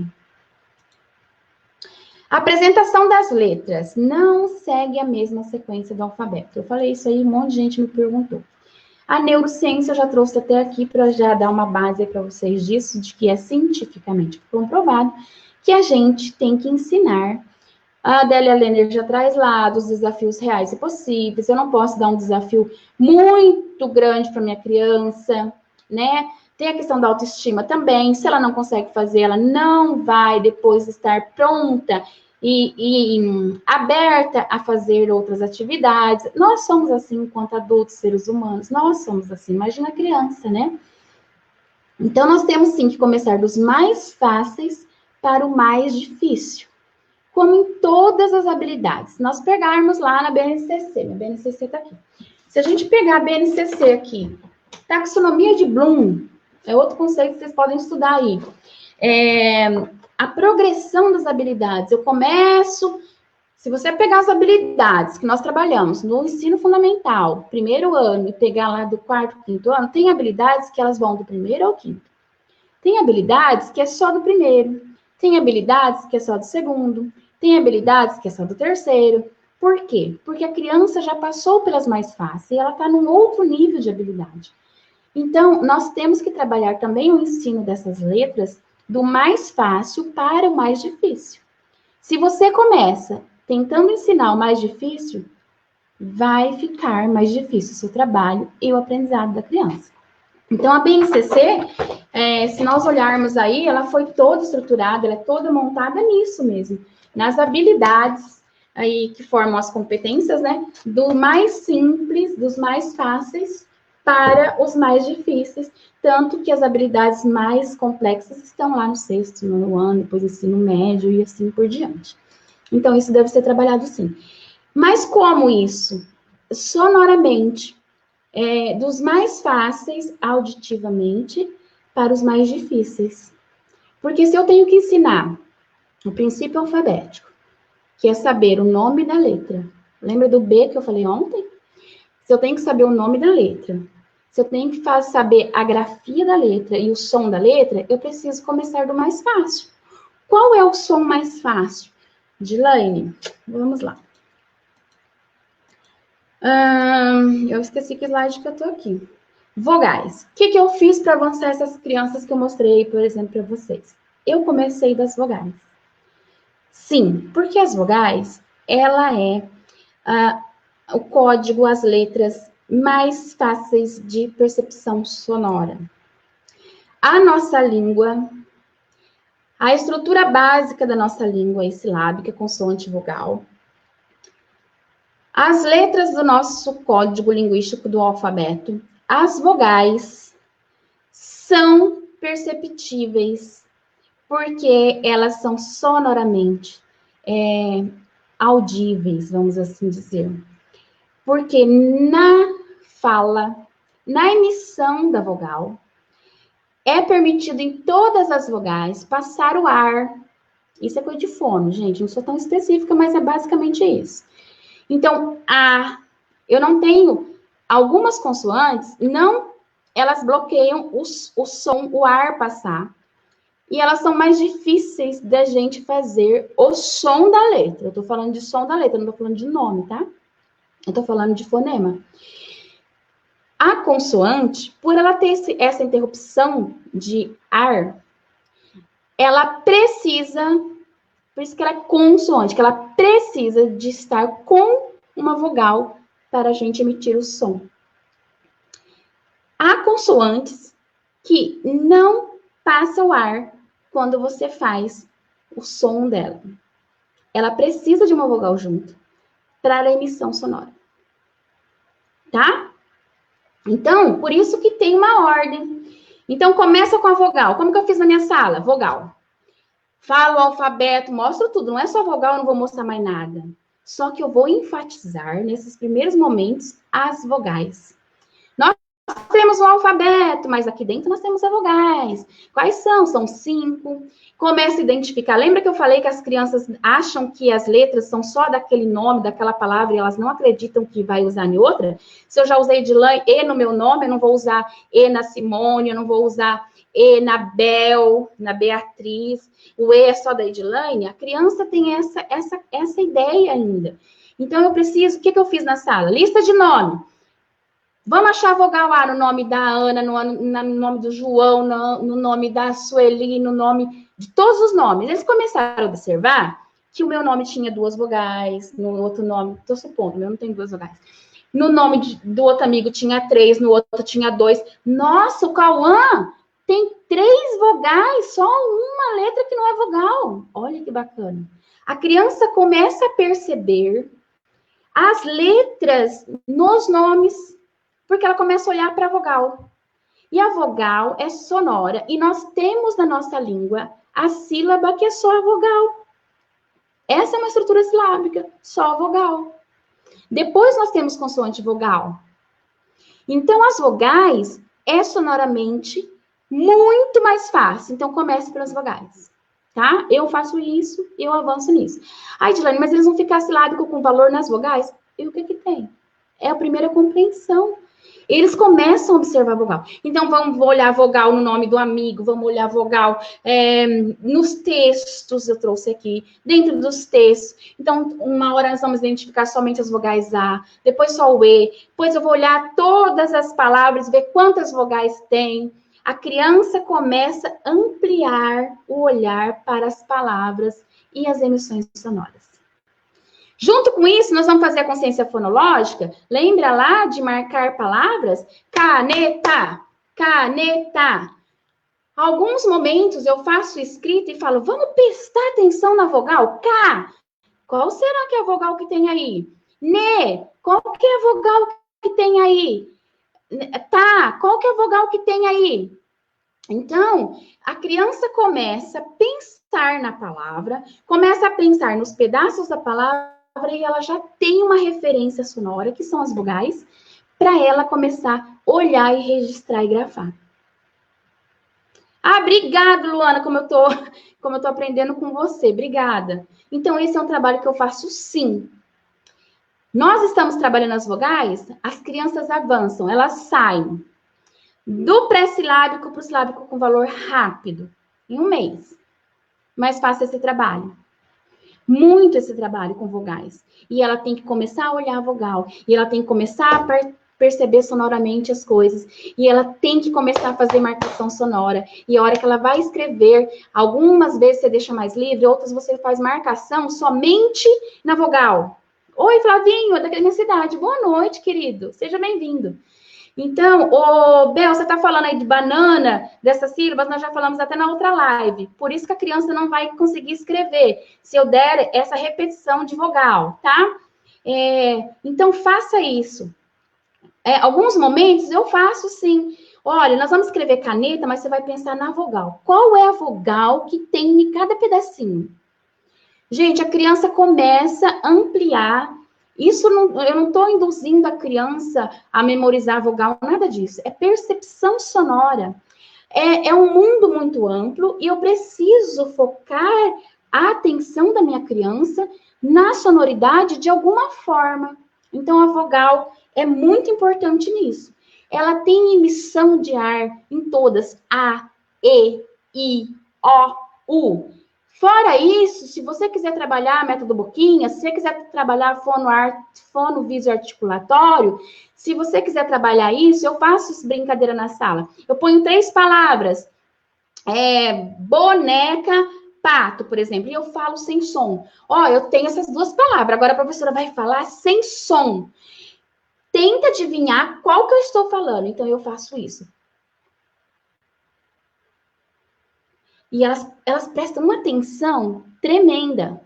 A: A apresentação das letras não segue a mesma sequência do alfabeto. Eu falei isso aí, um monte de gente me perguntou. A neurociência eu já trouxe até aqui para já dar uma base para vocês disso, de que é cientificamente comprovado que a gente tem que ensinar. A Adélia Lenner já traz lá dos desafios reais e possíveis. Eu não posso dar um desafio muito grande para minha criança, né? Tem a questão da autoestima também. Se ela não consegue fazer, ela não vai depois estar pronta e aberta a fazer outras atividades. Nós somos assim enquanto adultos, seres humanos. Nós somos assim. Imagina a criança, né? Então, nós temos sim que começar dos mais fáceis para o mais difícil. Como em todas as habilidades. Se nós pegarmos lá na BNCC, a BNCC está aqui. Se a gente pegar a BNCC aqui, taxonomia de Bloom, é outro conceito que vocês podem estudar aí. A progressão das habilidades. Eu começo, se você pegar as habilidades que nós trabalhamos no ensino fundamental, primeiro ano, e pegar lá do quarto, quinto ano, tem habilidades que elas vão do primeiro ao quinto. Tem habilidades que é só do primeiro. Tem habilidades que é só do segundo. Tem habilidades que é só do terceiro. Por quê? Porque a criança já passou pelas mais fáceis e ela está num outro nível de habilidade. Então, nós temos que trabalhar também o ensino dessas letras do mais fácil para o mais difícil. Se você começa tentando ensinar o mais difícil, vai ficar mais difícil o seu trabalho e o aprendizado da criança. Então, a BNCC, se nós olharmos aí, ela foi toda estruturada, ela é toda montada nisso mesmo, nas habilidades aí que formam as competências, né? Do mais simples, dos mais fáceis para os mais difíceis, tanto que as habilidades mais complexas estão lá no sexto, no ano, depois ensino médio e assim por diante. Então, isso deve ser trabalhado sim. Mas como isso? Sonoramente, dos mais fáceis auditivamente para os mais difíceis. Porque se eu tenho que ensinar o princípio alfabético, que é saber o nome da letra, lembra do B que eu falei ontem? Se eu tenho que saber o nome da letra, se eu tenho que saber a grafia da letra e o som da letra, eu preciso começar do mais fácil. Qual é o som mais fácil? Dilaine, vamos lá. Eu esqueci que slide que eu tô aqui. Vogais. O que eu fiz para avançar essas crianças que eu mostrei, por exemplo, para vocês? Eu comecei das vogais. Sim, porque as vogais, ela é o código, as letras mais fáceis de percepção sonora. A nossa língua, a estrutura básica da nossa língua é silábica, consoante vogal. As letras do nosso código linguístico do alfabeto, as vogais, são perceptíveis, porque elas são sonoramente audíveis, vamos assim dizer. Porque na fala, na emissão da vogal, é permitido em todas as vogais passar o ar. Isso é coisa de fono, gente, não sou tão específica, mas é basicamente isso. Então, eu não tenho algumas consoantes, elas bloqueiam o som, o ar passar. E elas são mais difíceis da gente fazer o som da letra. Eu tô falando de som da letra, não tô falando de nome, tá? Eu tô falando de fonema. A consoante, por ela ter essa interrupção de ar, ela precisa, por isso que ela é consoante, que ela precisa de estar com uma vogal para a gente emitir o som. Há consoantes que não passam o ar quando você faz o som dela. Ela precisa de uma vogal junto para a emissão sonora. Tá? Então, por isso que tem uma ordem. Então, começa com a vogal. Como que eu fiz na minha sala? Vogal. Falo o alfabeto, mostro tudo. Não é só vogal, eu não vou mostrar mais nada. Só que eu vou enfatizar, nesses primeiros momentos, as vogais. Nós temos o alfabeto, mas aqui dentro nós temos as vogais. Quais são? São 5. Começa a identificar. Lembra que eu falei que as crianças acham que as letras são só daquele nome, daquela palavra, e elas não acreditam que vai usar em outra? Se eu já usei Edilane, E no meu nome, eu não vou usar E na Simone, eu não vou usar E na Bel, na Beatriz. O E é só da Edilane. A criança tem essa ideia ainda. Então, eu preciso... O que eu fiz na sala? Lista de nome. Vamos achar a vogal A no nome da Ana, no nome do João, no nome da Sueli, no nome de todos os nomes. Eles começaram a observar que o meu nome tinha 2 vogais, no outro nome, estou supondo, o meu não tem 2 vogais. No nome do outro amigo tinha 3, no outro tinha 2. Nossa, o Cauã tem 3 vogais, só uma letra que não é vogal. Olha que bacana. A criança começa a perceber as letras nos nomes, porque ela começa a olhar para a vogal. E a vogal é sonora, e nós temos na nossa língua a sílaba que é só a vogal. Essa é uma estrutura silábica, só a vogal. Depois nós temos consoante vogal. Então, as vogais é sonoramente muito mais fácil. Então, comece pelas vogais, tá? Eu faço isso, eu avanço nisso. Ai, Dilane, mas eles vão ficar silábicos com valor nas vogais? E o que que tem? É a primeira compreensão. Eles começam a observar a vogal. Então, vamos olhar a vogal no nome do amigo, vamos olhar a vogal nos textos, eu trouxe aqui, dentro dos textos. Então, uma hora nós vamos identificar somente as vogais A, depois só o E, depois eu vou olhar todas as palavras, ver quantas vogais tem. A criança começa a ampliar o olhar para as palavras e as emissões sonoras. Junto com isso, nós vamos fazer a consciência fonológica. Lembra lá de marcar palavras? Caneta, caneta. Alguns momentos eu faço escrita e falo, vamos prestar atenção na vogal K. Qual será que é a vogal que tem aí? Ne, qual que é a vogal que tem aí? Tá, qual que é a vogal que tem aí? Então, a criança começa a pensar na palavra, começa a pensar nos pedaços da palavra, e ela já tem uma referência sonora, que são as vogais, para ela começar a olhar e registrar e grafar. Ah, obrigada, Luana, como eu tô aprendendo com você. Obrigada. Então, esse é um trabalho que eu faço sim. Nós estamos trabalhando as vogais, as crianças avançam, elas saem do pré-silábico para o silábico com valor rápido, em 1 mês. Mas faça esse trabalho. Muito esse trabalho com vogais. E ela tem que começar a olhar a vogal. E ela tem que começar a perceber sonoramente as coisas. E ela tem que começar a fazer marcação sonora. E a hora que ela vai escrever, algumas vezes você deixa mais livre, outras você faz marcação somente na vogal. Oi, Flavinho, é da minha cidade. Boa noite, querido. Seja bem-vindo. Então, Bel, você está falando aí de banana, dessas sílabas, nós já falamos até na outra live. Por isso que a criança não vai conseguir escrever, se eu der essa repetição de vogal, tá? Então, faça isso. Alguns momentos eu faço sim. Olha, nós vamos escrever caneta, mas você vai pensar na vogal. Qual é a vogal que tem em cada pedacinho? Gente, a criança começa a ampliar. Isso eu não estou induzindo a criança a memorizar a vogal, nada disso. É percepção sonora. É um mundo muito amplo e eu preciso focar a atenção da minha criança na sonoridade de alguma forma. Então, a vogal é muito importante nisso. Ela tem emissão de ar em todas. A, E, I, O, U. Fora isso, se você quiser trabalhar método Boquinha, se você quiser trabalhar fono visoarticulatório, se você quiser trabalhar isso, eu faço brincadeira na sala. Eu ponho 3 palavras. Boneca, pato, por exemplo, e eu falo sem som. Ó, eu tenho essas duas palavras, agora a professora vai falar sem som. Tenta adivinhar qual que eu estou falando, então eu faço isso. E elas prestam uma atenção tremenda.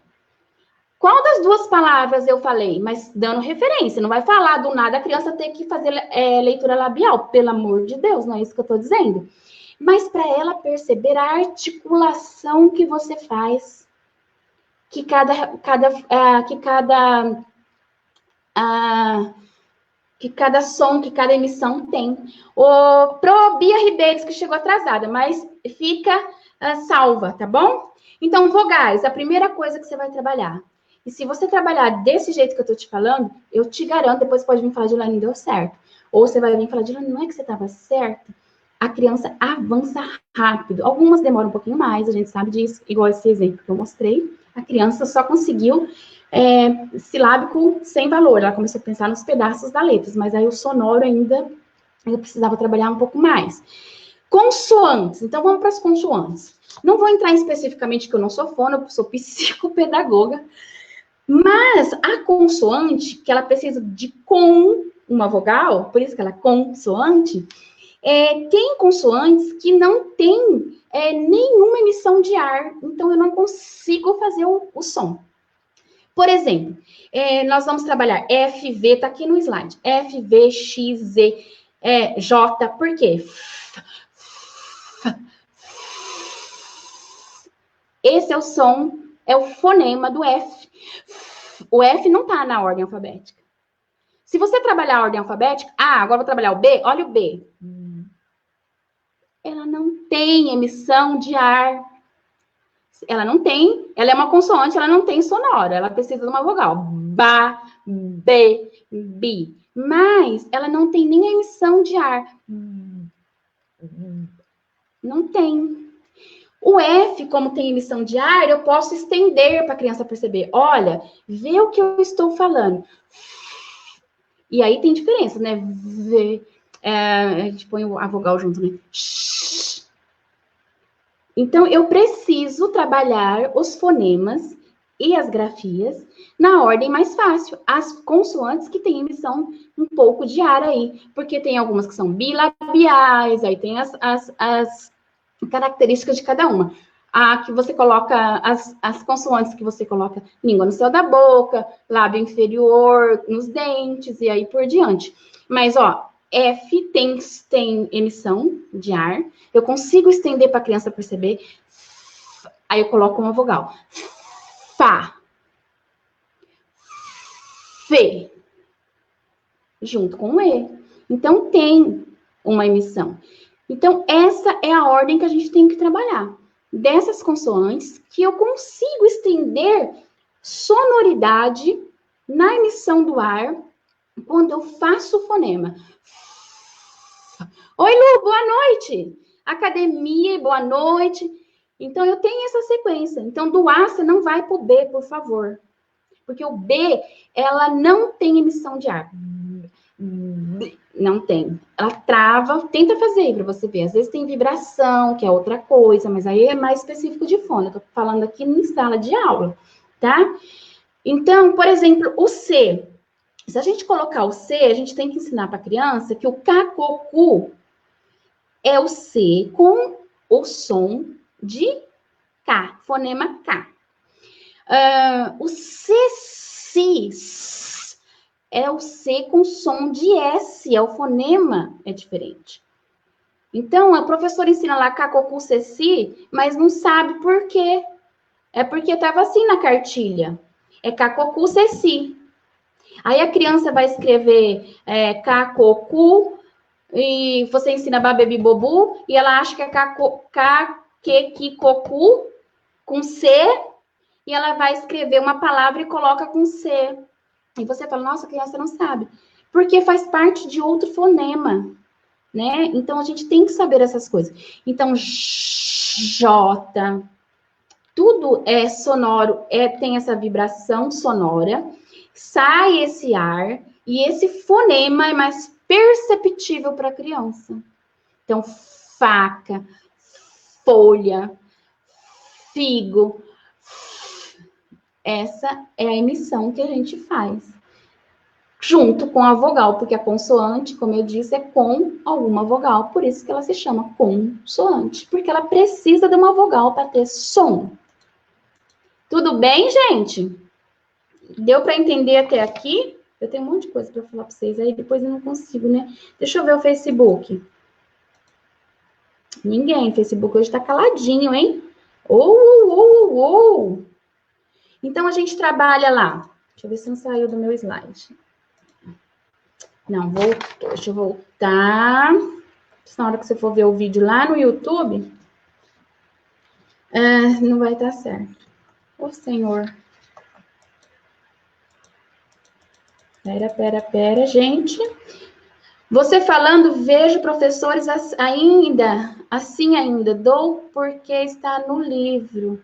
A: Qual das duas palavras eu falei? Mas dando referência, não vai falar do nada a criança ter que fazer leitura labial, pelo amor de Deus, não é isso que eu estou dizendo. Mas para ela perceber a articulação que você faz, que cada som, que cada emissão tem. Pro Bia Ribeiros, que chegou atrasada, mas fica salva, tá bom? Então, vogais, a primeira coisa que você vai trabalhar. E se você trabalhar desse jeito que eu tô te falando, eu te garanto, depois pode vir falar de Lani, deu certo. Ou você vai vir falar de Lani, não é que você estava certo? A criança avança rápido. Algumas demoram um pouquinho mais, a gente sabe disso, igual esse exemplo que eu mostrei. A criança só conseguiu silábico sem valor. Ela começou a pensar nos pedaços da letra, mas aí o sonoro ainda eu precisava trabalhar um pouco mais. Consoantes. Então, vamos para as consoantes. Não vou entrar especificamente, que eu não sou fono, eu sou psicopedagoga, mas a consoante, que ela precisa de uma vogal, por isso que ela é consoante, tem consoantes que não tem nenhuma emissão de ar, então eu não consigo fazer o som. Por exemplo, nós vamos trabalhar FV, tá aqui no slide, FV, X, Z, J, por quê? Esse é o som, é o fonema do F. O F não tá na ordem alfabética. Se você trabalhar a ordem alfabética, agora vou trabalhar o B, olha o B. Ela não tem emissão de ar. Ela não tem, ela é uma consoante, ela não tem sonoro, ela precisa de uma vogal. Ba, B, bi. Mas ela não tem nem a emissão de ar. Não tem. O F, como tem emissão de ar, eu posso estender para a criança perceber. Olha, vê o que eu estou falando. E aí tem diferença, né? A gente põe a vogal junto, né? Então, eu preciso trabalhar os fonemas e as grafias na ordem mais fácil. As consoantes que têm emissão um pouco de ar aí, porque tem algumas que são bilabiais, aí tem as características de cada uma. Que você coloca, as consoantes que você coloca língua no céu da boca, lábio inferior nos dentes, e aí por diante. Mas, ó, F tem emissão de ar, eu consigo estender para a criança perceber, aí eu coloco uma vogal. Fá. Fê. Junto com o E. Então, tem uma emissão. Então, essa é a ordem que a gente tem que trabalhar. Dessas consoantes, que eu consigo estender sonoridade na emissão do ar quando eu faço o fonema. Oi, Lu, boa noite. Academia, boa noite. Então, eu tenho essa sequência. Então, do A, você não vai para o B, por favor. Porque o B, ela não tem emissão de ar. Não tem. Ela trava, tenta fazer aí para você ver. Às vezes tem vibração, que é outra coisa, mas aí é mais específico de fono. Eu tô falando aqui em sala de aula, tá? Então, por exemplo, o C. Se a gente colocar o C, a gente tem que ensinar para a criança que o cacocu é o C com o som de K, fonema K. O C, é o C com som de S, é o fonema é diferente. Então, a professora ensina lá cacocu, ceci, mas não sabe por quê. É porque estava assim na cartilha. É cacocu, ceci. Aí a criança vai escrever cacocu, e você ensina babebi bobu, e ela acha que é caquequicocu, com C, e ela vai escrever uma palavra e coloca com C. E você fala, nossa, a criança não sabe. Porque faz parte de outro fonema, né? Então, a gente tem que saber essas coisas. Então, J, tudo é sonoro, tem essa vibração sonora, sai esse ar, e esse fonema é mais perceptível para a criança. Então, faca, folha, figo. Essa é a emissão que a gente faz. Junto com a vogal, porque a consoante, como eu disse, é com alguma vogal, por isso que ela se chama consoante, porque ela precisa de uma vogal para ter som. Tudo bem, gente? Deu para entender até aqui? Eu tenho um monte de coisa para falar para vocês aí, depois eu não consigo, né? Deixa eu ver o Facebook. Ninguém, o Facebook hoje está caladinho, hein? Então, a gente trabalha lá. Deixa eu ver se não saiu do meu slide. Não, voltou. Deixa eu voltar. Na hora que você for ver o vídeo lá no YouTube, não vai estar certo. Ô, Senhor. Pera, gente. Você falando, vejo professores ainda, dou porque está no livro.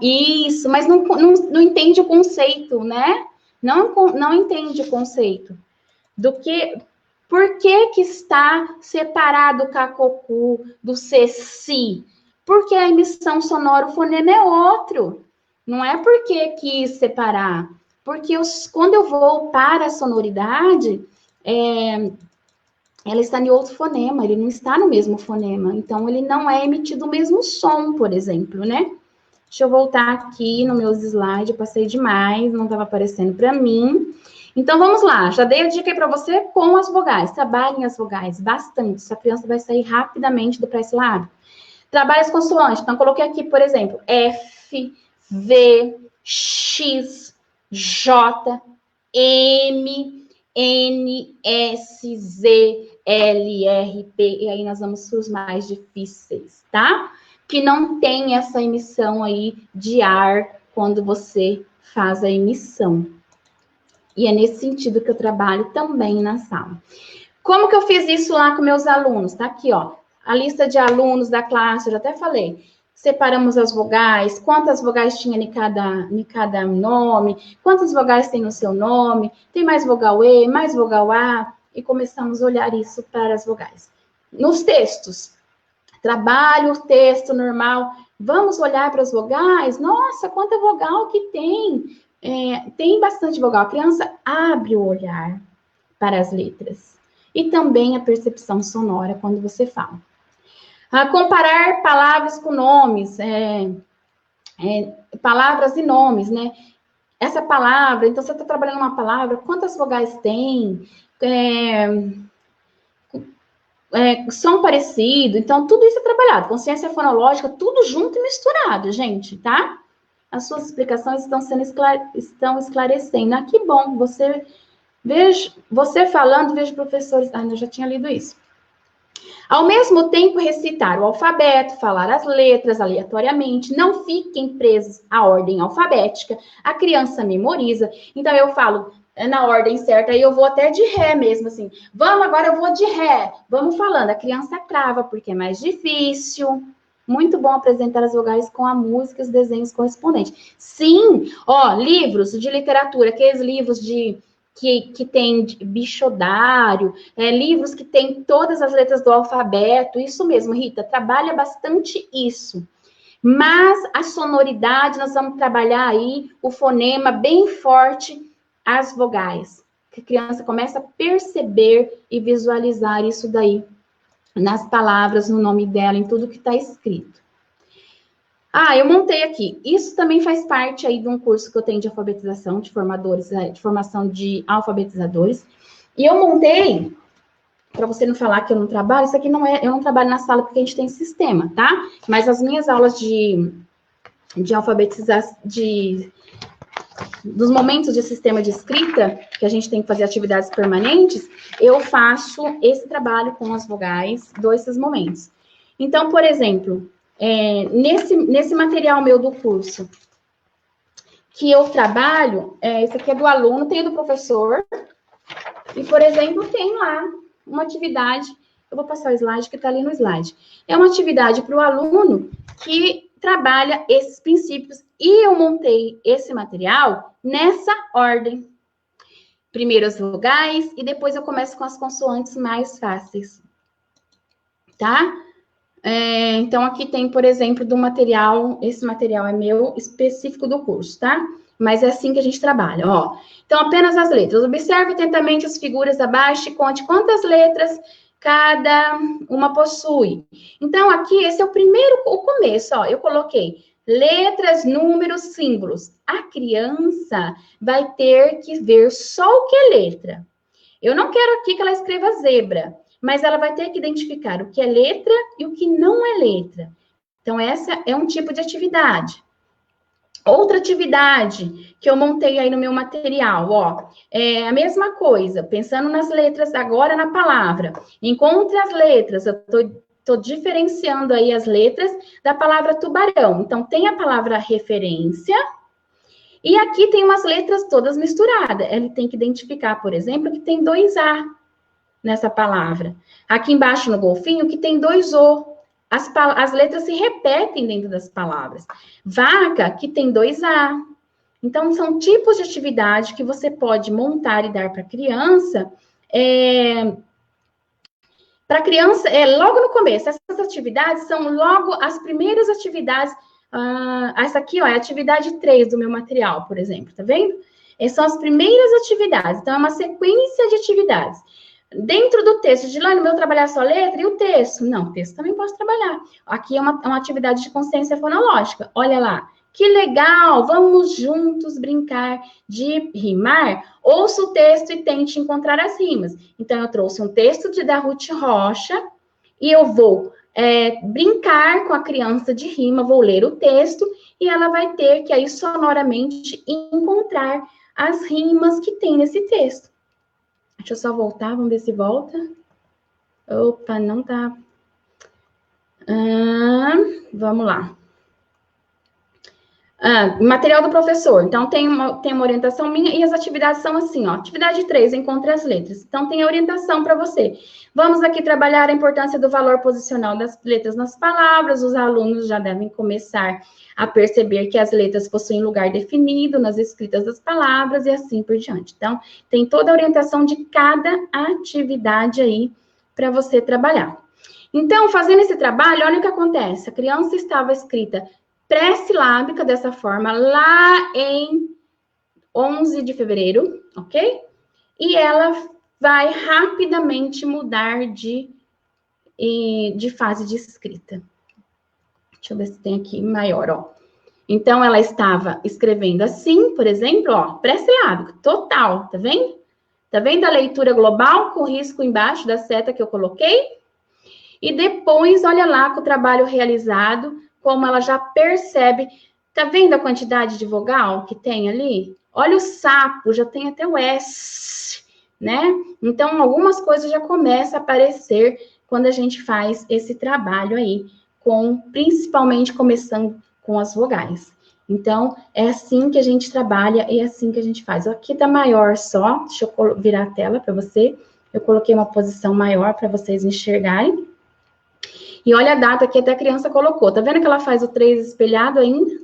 A: Isso, mas não entende o conceito, né? Não entende o conceito. Por que está separado o cacocu do ceci? Porque a emissão sonora, o fonema é outro. Não é porque quis separar. Porque quando eu vou para a sonoridade, ela está em outro fonema, ele não está no mesmo fonema. Então, ele não é emitido o mesmo som, por exemplo, né? Deixa eu voltar aqui no meus slides, passei demais, não estava aparecendo para mim. Então, vamos lá. Já dei a dica aí para você com as vogais. Trabalhem as vogais bastante. Sua criança vai sair rapidamente do pré-silábico. Trabalhe as consoantes. Então, coloquei aqui, por exemplo, F, V, X, J, M, N, S, Z, L, R, P. E aí nós vamos para os mais difíceis, tá? Que não tem essa emissão aí de ar quando você faz a emissão. E é nesse sentido que eu trabalho também na sala. Como que eu fiz isso lá com meus alunos? Tá aqui, ó. A lista de alunos da classe, eu já até falei. Separamos as vogais, quantas vogais tinha em cada nome, quantas vogais tem no seu nome, tem mais vogal E, mais vogal A, e começamos a olhar isso para as vogais. Nos textos, trabalho o texto normal, vamos olhar para as vogais? Nossa, quanta vogal que tem! Tem bastante vogal. A criança abre o olhar para as letras. E também a percepção sonora quando você fala. Comparar palavras com nomes, palavras e nomes, né? Essa palavra, então você está trabalhando uma palavra, quantas vogais tem? Som parecido, então tudo isso é trabalhado. Consciência fonológica, tudo junto e misturado, gente, tá? As suas explicações estão esclarecendo. Ah, que bom, você falando, vejo professores... eu já tinha lido isso. Ao mesmo tempo, recitar o alfabeto, falar as letras aleatoriamente, não fiquem presos à ordem alfabética, a criança memoriza. Então, eu falo na ordem certa, aí eu vou até de ré mesmo, assim. Vamos, agora eu vou de ré. Vamos falando. A criança trava, porque é mais difícil. Muito bom apresentar as vogais com a música e os desenhos correspondentes. Sim, livros de literatura, aqueles livros que tem bichodário, livros que tem todas as letras do alfabeto, isso mesmo, Rita, trabalha bastante isso. Mas a sonoridade, nós vamos trabalhar aí o fonema bem forte, as vogais, que a criança começa a perceber e visualizar isso daí nas palavras, no nome dela, em tudo que está escrito. Eu montei aqui. Isso também faz parte aí de um curso que eu tenho de alfabetização, de formadores, de formação de alfabetizadores. E eu montei, para você não falar que eu não trabalho, isso aqui não é, eu não trabalho na sala porque a gente tem sistema, tá? Mas as minhas aulas de alfabetização, dos momentos de sistema de escrita, que a gente tem que fazer atividades permanentes, eu faço esse trabalho com as vogais desses momentos. Então, por exemplo, nesse material meu do curso, que eu trabalho, esse aqui é do aluno, tem do professor, e, por exemplo, tem lá uma atividade, eu vou passar o slide que está ali no slide. É uma atividade para o aluno que trabalha esses princípios, e eu montei esse material nessa ordem. Primeiro as vogais, e depois eu começo com as consoantes mais fáceis. Tá? Então, aqui tem, por exemplo, do material, esse material é meu, específico do curso, tá? Mas é assim que a gente trabalha, ó. Então, apenas as letras. Observe atentamente as figuras abaixo e conte quantas letras cada uma possui. Então, aqui, esse é o começo, ó. Eu coloquei letras, números, símbolos. A criança vai ter que ver só o que é letra. Eu não quero aqui que ela escreva zebra, mas ela vai ter que identificar o que é letra e o que não é letra. Então, essa é um tipo de atividade. Outra atividade que eu montei aí no meu material, ó, é a mesma coisa, pensando nas letras agora na palavra. Encontre as letras, eu tô diferenciando aí as letras da palavra tubarão. Então, tem a palavra referência, e aqui tem umas letras todas misturadas. Ele tem que identificar, por exemplo, que tem 2 A nessa palavra. Aqui embaixo no golfinho, que tem 2 O. As letras se repetem dentro das palavras. Vaca, que tem 2 A. Então, são tipos de atividade que você pode montar e dar para a criança. Para a criança, logo no começo. Essas atividades são logo as primeiras atividades. Essa aqui, ó, é a atividade 3 do meu material, por exemplo, tá vendo? Essas são as primeiras atividades. Então, é uma sequência de atividades. Dentro do texto, de lá no meu trabalhar só letra e o texto. Não, o texto também posso trabalhar. Aqui é uma atividade de consciência fonológica. Olha lá. Que legal! Vamos juntos brincar de rimar? Ouça o texto e tente encontrar as rimas. Então, eu trouxe um texto da Ruth Rocha e eu vou brincar com a criança de rima, vou ler o texto e ela vai ter que aí sonoramente encontrar as rimas que tem nesse texto. Deixa eu só voltar, vamos ver se volta. Opa, não tá. Vamos lá. Material do professor. Então, tem uma orientação minha e as atividades são assim, ó. Atividade 3, encontre as letras. Então, tem a orientação para você. Vamos aqui trabalhar a importância do valor posicional das letras nas palavras. Os alunos já devem começar a perceber que as letras possuem lugar definido nas escritas das palavras e assim por diante. Então, tem toda a orientação de cada atividade aí para você trabalhar. Então, fazendo esse trabalho, olha o que acontece. A criança estava escrita pré-silábica dessa forma lá em 11 de fevereiro, ok? E ela vai rapidamente mudar de fase de escrita. Deixa eu ver se tem aqui maior, ó. Então, ela estava escrevendo assim, por exemplo, ó, pré-silábico, total, tá vendo? Tá vendo a leitura global com risco embaixo da seta que eu coloquei? E depois, olha lá com o trabalho realizado, como ela já percebe. Tá vendo a quantidade de vogal que tem ali? Olha o sapo, já tem até o S, né? Então, algumas coisas já começam a aparecer quando a gente faz esse trabalho aí, principalmente começando com as vogais. Então, é assim que a gente trabalha e é assim que a gente faz. Aqui tá maior só, deixa eu virar a tela para você. Eu coloquei uma posição maior para vocês enxergarem. E olha a data que até a criança colocou. Tá vendo que ela faz o 3 espelhado ainda?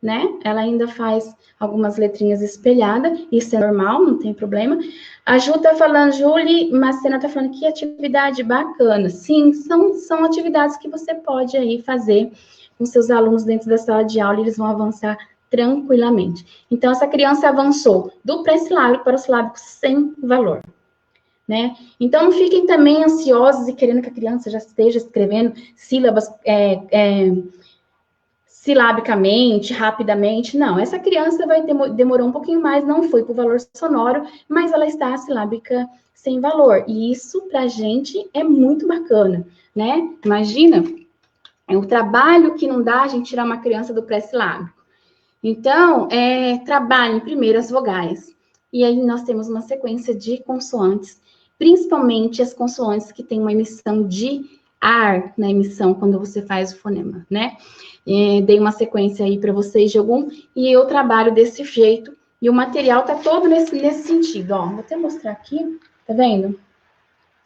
A: Né? Ela ainda faz algumas letrinhas espelhadas. Isso é normal, não tem problema. A Ju tá falando, Julie Macena tá falando, que atividade bacana. Sim, são atividades que você pode aí fazer com seus alunos dentro da sala de aula. E eles vão avançar tranquilamente. Então, essa criança avançou do pré-silábico para o silábico sem valor. Né? Então, não fiquem também ansiosos e querendo que a criança já esteja escrevendo sílabas silabicamente, rapidamente. Não, essa criança vai demorar um pouquinho mais, não foi para o valor sonoro, mas ela está silábica sem valor. E isso, para a gente, é muito bacana, né? Imagina, é um trabalho que não dá a gente tirar uma criança do pré-silábico. Então, trabalhem primeiro as vogais. E aí, nós temos uma sequência de consoantes, principalmente as consoantes que têm uma emissão de ar na emissão, quando você faz o fonema, né? Dei uma sequência aí para vocês de algum, e eu trabalho desse jeito, e o material tá todo nesse sentido, ó. Vou até mostrar aqui, tá vendo?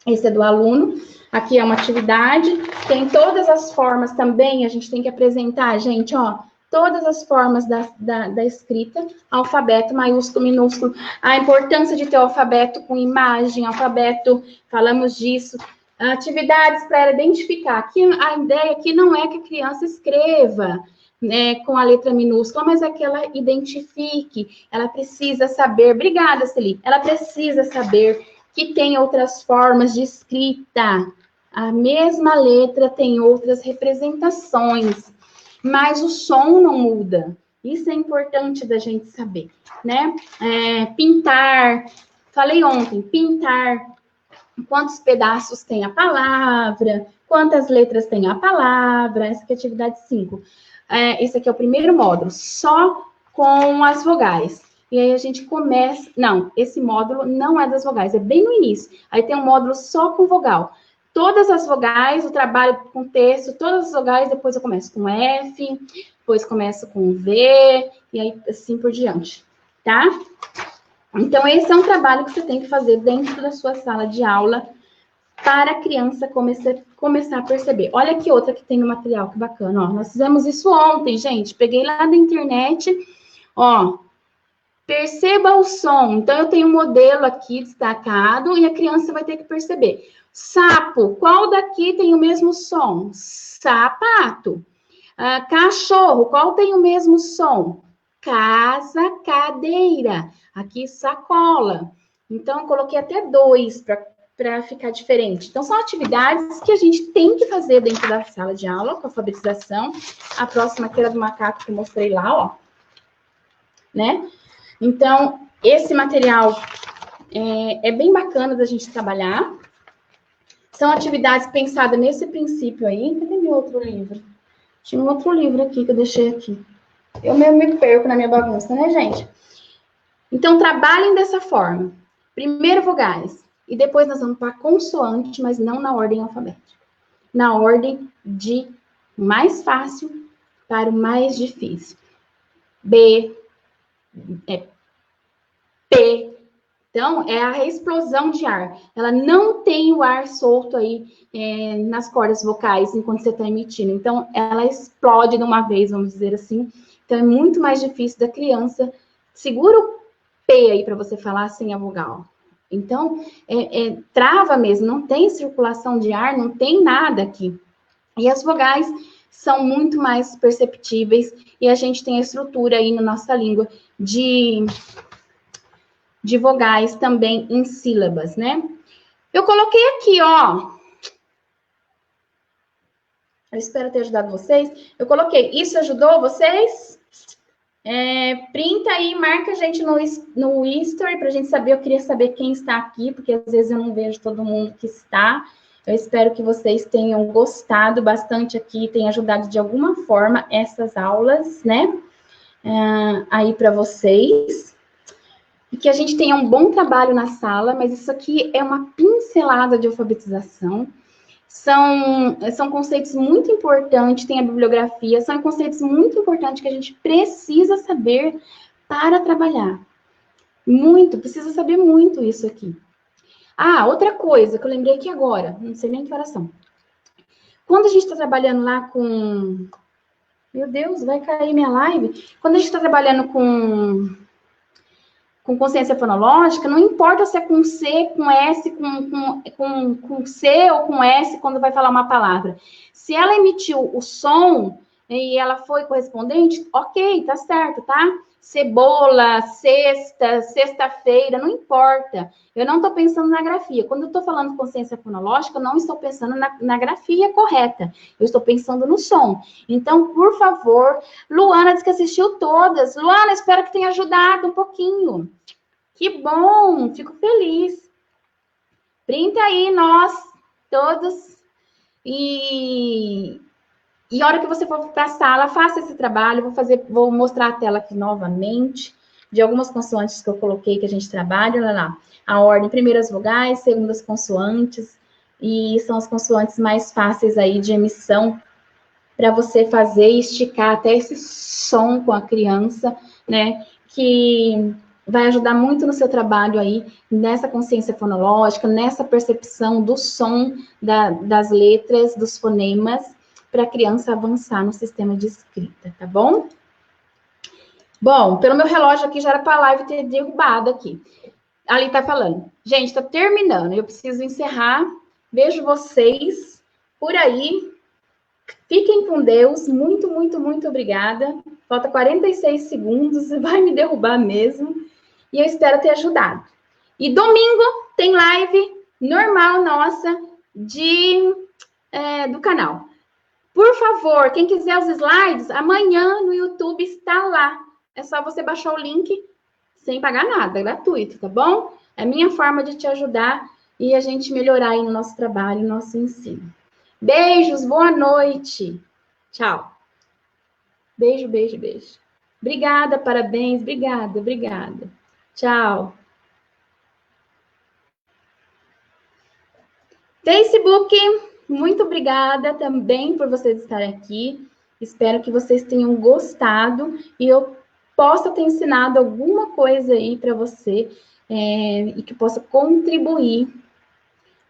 A: Esse é do aluno, aqui é uma atividade, tem todas as formas também, a gente tem que apresentar, gente, ó, todas as formas da escrita, alfabeto, maiúsculo, minúsculo, a importância de ter o alfabeto com imagem, alfabeto, falamos disso, Atividades para ela identificar. Aqui, a ideia aqui não é que a criança escreva, né, com a letra minúscula, mas é que ela identifique. Ela precisa saber. Obrigada, Celi. Ela precisa saber que tem outras formas de escrita. A mesma letra tem outras representações, mas o som não muda. Isso é importante da gente saber, né? Pintar. Falei ontem, pintar. Quantos pedaços tem a palavra, quantas letras tem a palavra, essa aqui é a atividade 5. Esse aqui é o primeiro módulo, só com as vogais. E aí a gente começa... Não, esse módulo não é das vogais, é bem no início. Aí tem um módulo só com vogal. Todas as vogais, o trabalho com texto, todas as vogais, depois eu começo com F, depois começo com V, e aí assim por diante, tá? Então, esse é um trabalho que você tem que fazer dentro da sua sala de aula para a criança começar a perceber. Olha aqui outra que tem no material, que bacana. Ó, nós fizemos isso ontem, gente. Peguei lá da internet. Ó, perceba o som. Então, eu tenho um modelo aqui destacado e a criança vai ter que perceber. Sapo, qual daqui tem o mesmo som? Sapato. Cachorro, qual tem o mesmo som? Casa, cadeira. Aqui, sacola. Então, eu coloquei até 2 para ficar diferente. Então, são atividades que a gente tem que fazer dentro da sala de aula, com alfabetização. A próxima aqui era do macaco que eu mostrei lá, ó. Né? Então, esse material é bem bacana da gente trabalhar. São atividades pensadas nesse princípio aí. Cadê meu outro livro? Tinha um outro livro aqui que eu deixei aqui. Eu mesmo me perco na minha bagunça, né, gente? Então, trabalhem dessa forma. Primeiro vogais. E depois nós vamos para consoante, mas não na ordem alfabética. Na ordem de mais fácil para o mais difícil. B, P. Então, é a explosão de ar. Ela não tem o ar solto aí nas cordas vocais enquanto você está emitindo. Então, ela explode de uma vez, vamos dizer assim. Então, é muito mais difícil da criança. Segura o P aí para você falar sem a vogal. Então, trava mesmo, não tem circulação de ar, não tem nada aqui. E as vogais são muito mais perceptíveis e a gente tem a estrutura aí na nossa língua de vogais também em sílabas, né? Eu coloquei aqui, ó. Eu espero ter ajudado vocês. Eu coloquei. Isso ajudou vocês? Printa aí, marca a gente no History para a gente saber. Eu queria saber quem está aqui, porque às vezes eu não vejo todo mundo que está. Eu espero que vocês tenham gostado bastante aqui, tenham ajudado de alguma forma essas aulas, né? Aí para vocês. E que a gente tenha um bom trabalho na sala, mas isso aqui é uma pincelada de alfabetização. São conceitos muito importantes, tem a bibliografia, são conceitos muito importantes que a gente precisa saber para trabalhar. Precisa saber muito isso aqui. Outra coisa que eu lembrei aqui agora, não sei nem que horas são. Quando a gente está trabalhando lá com... Meu Deus, vai cair minha live. Quando a gente está trabalhando com consciência fonológica, não importa se é com C, com S, com C ou com S, quando vai falar uma palavra. Se ela emitiu o som e ela foi correspondente, ok, tá certo, tá? Cebola, sexta-feira, não importa. Eu não estou pensando na grafia. Quando eu estou falando de consciência fonológica, eu não estou pensando na grafia correta. Eu estou pensando no som. Então, por favor, Luana disse que assistiu todas. Luana, espero que tenha ajudado um pouquinho. Que bom, fico feliz. Printa aí, nós, todos. E a hora que você for para a sala, faça esse trabalho. Vou mostrar a tela aqui novamente, de algumas consoantes que eu coloquei que a gente trabalha. Olha lá, a ordem, primeiras vogais, segundas consoantes. E são as consoantes mais fáceis aí de emissão para você fazer e esticar até esse som com a criança, né? Que vai ajudar muito no seu trabalho aí, nessa consciência fonológica, nessa percepção do som das letras, dos fonemas, para a criança avançar no sistema de escrita, tá bom? Bom, pelo meu relógio aqui, já era para a live ter derrubado aqui. Ali tá falando. Gente, tá terminando, eu preciso encerrar. Vejo vocês por aí. Fiquem com Deus. Muito, muito, muito obrigada. Falta 46 segundos. Vai me derrubar mesmo. E eu espero ter ajudado. E domingo tem live normal nossa do canal. Por favor, quem quiser os slides, amanhã no YouTube está lá. É só você baixar o link sem pagar nada, é gratuito, tá bom? É a minha forma de te ajudar e a gente melhorar aí no nosso trabalho, no nosso ensino. Beijos, boa noite. Tchau. Beijo, beijo, beijo. Obrigada, parabéns, obrigada, obrigada. Tchau. Facebook, muito obrigada também por vocês estarem aqui. Espero que vocês tenham gostado e eu possa ter ensinado alguma coisa aí para você e que possa contribuir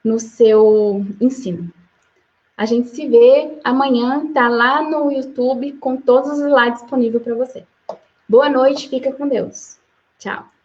A: no seu ensino. A gente se vê amanhã, tá lá no YouTube com todos os slides disponíveis para você. Boa noite, fica com Deus. Tchau.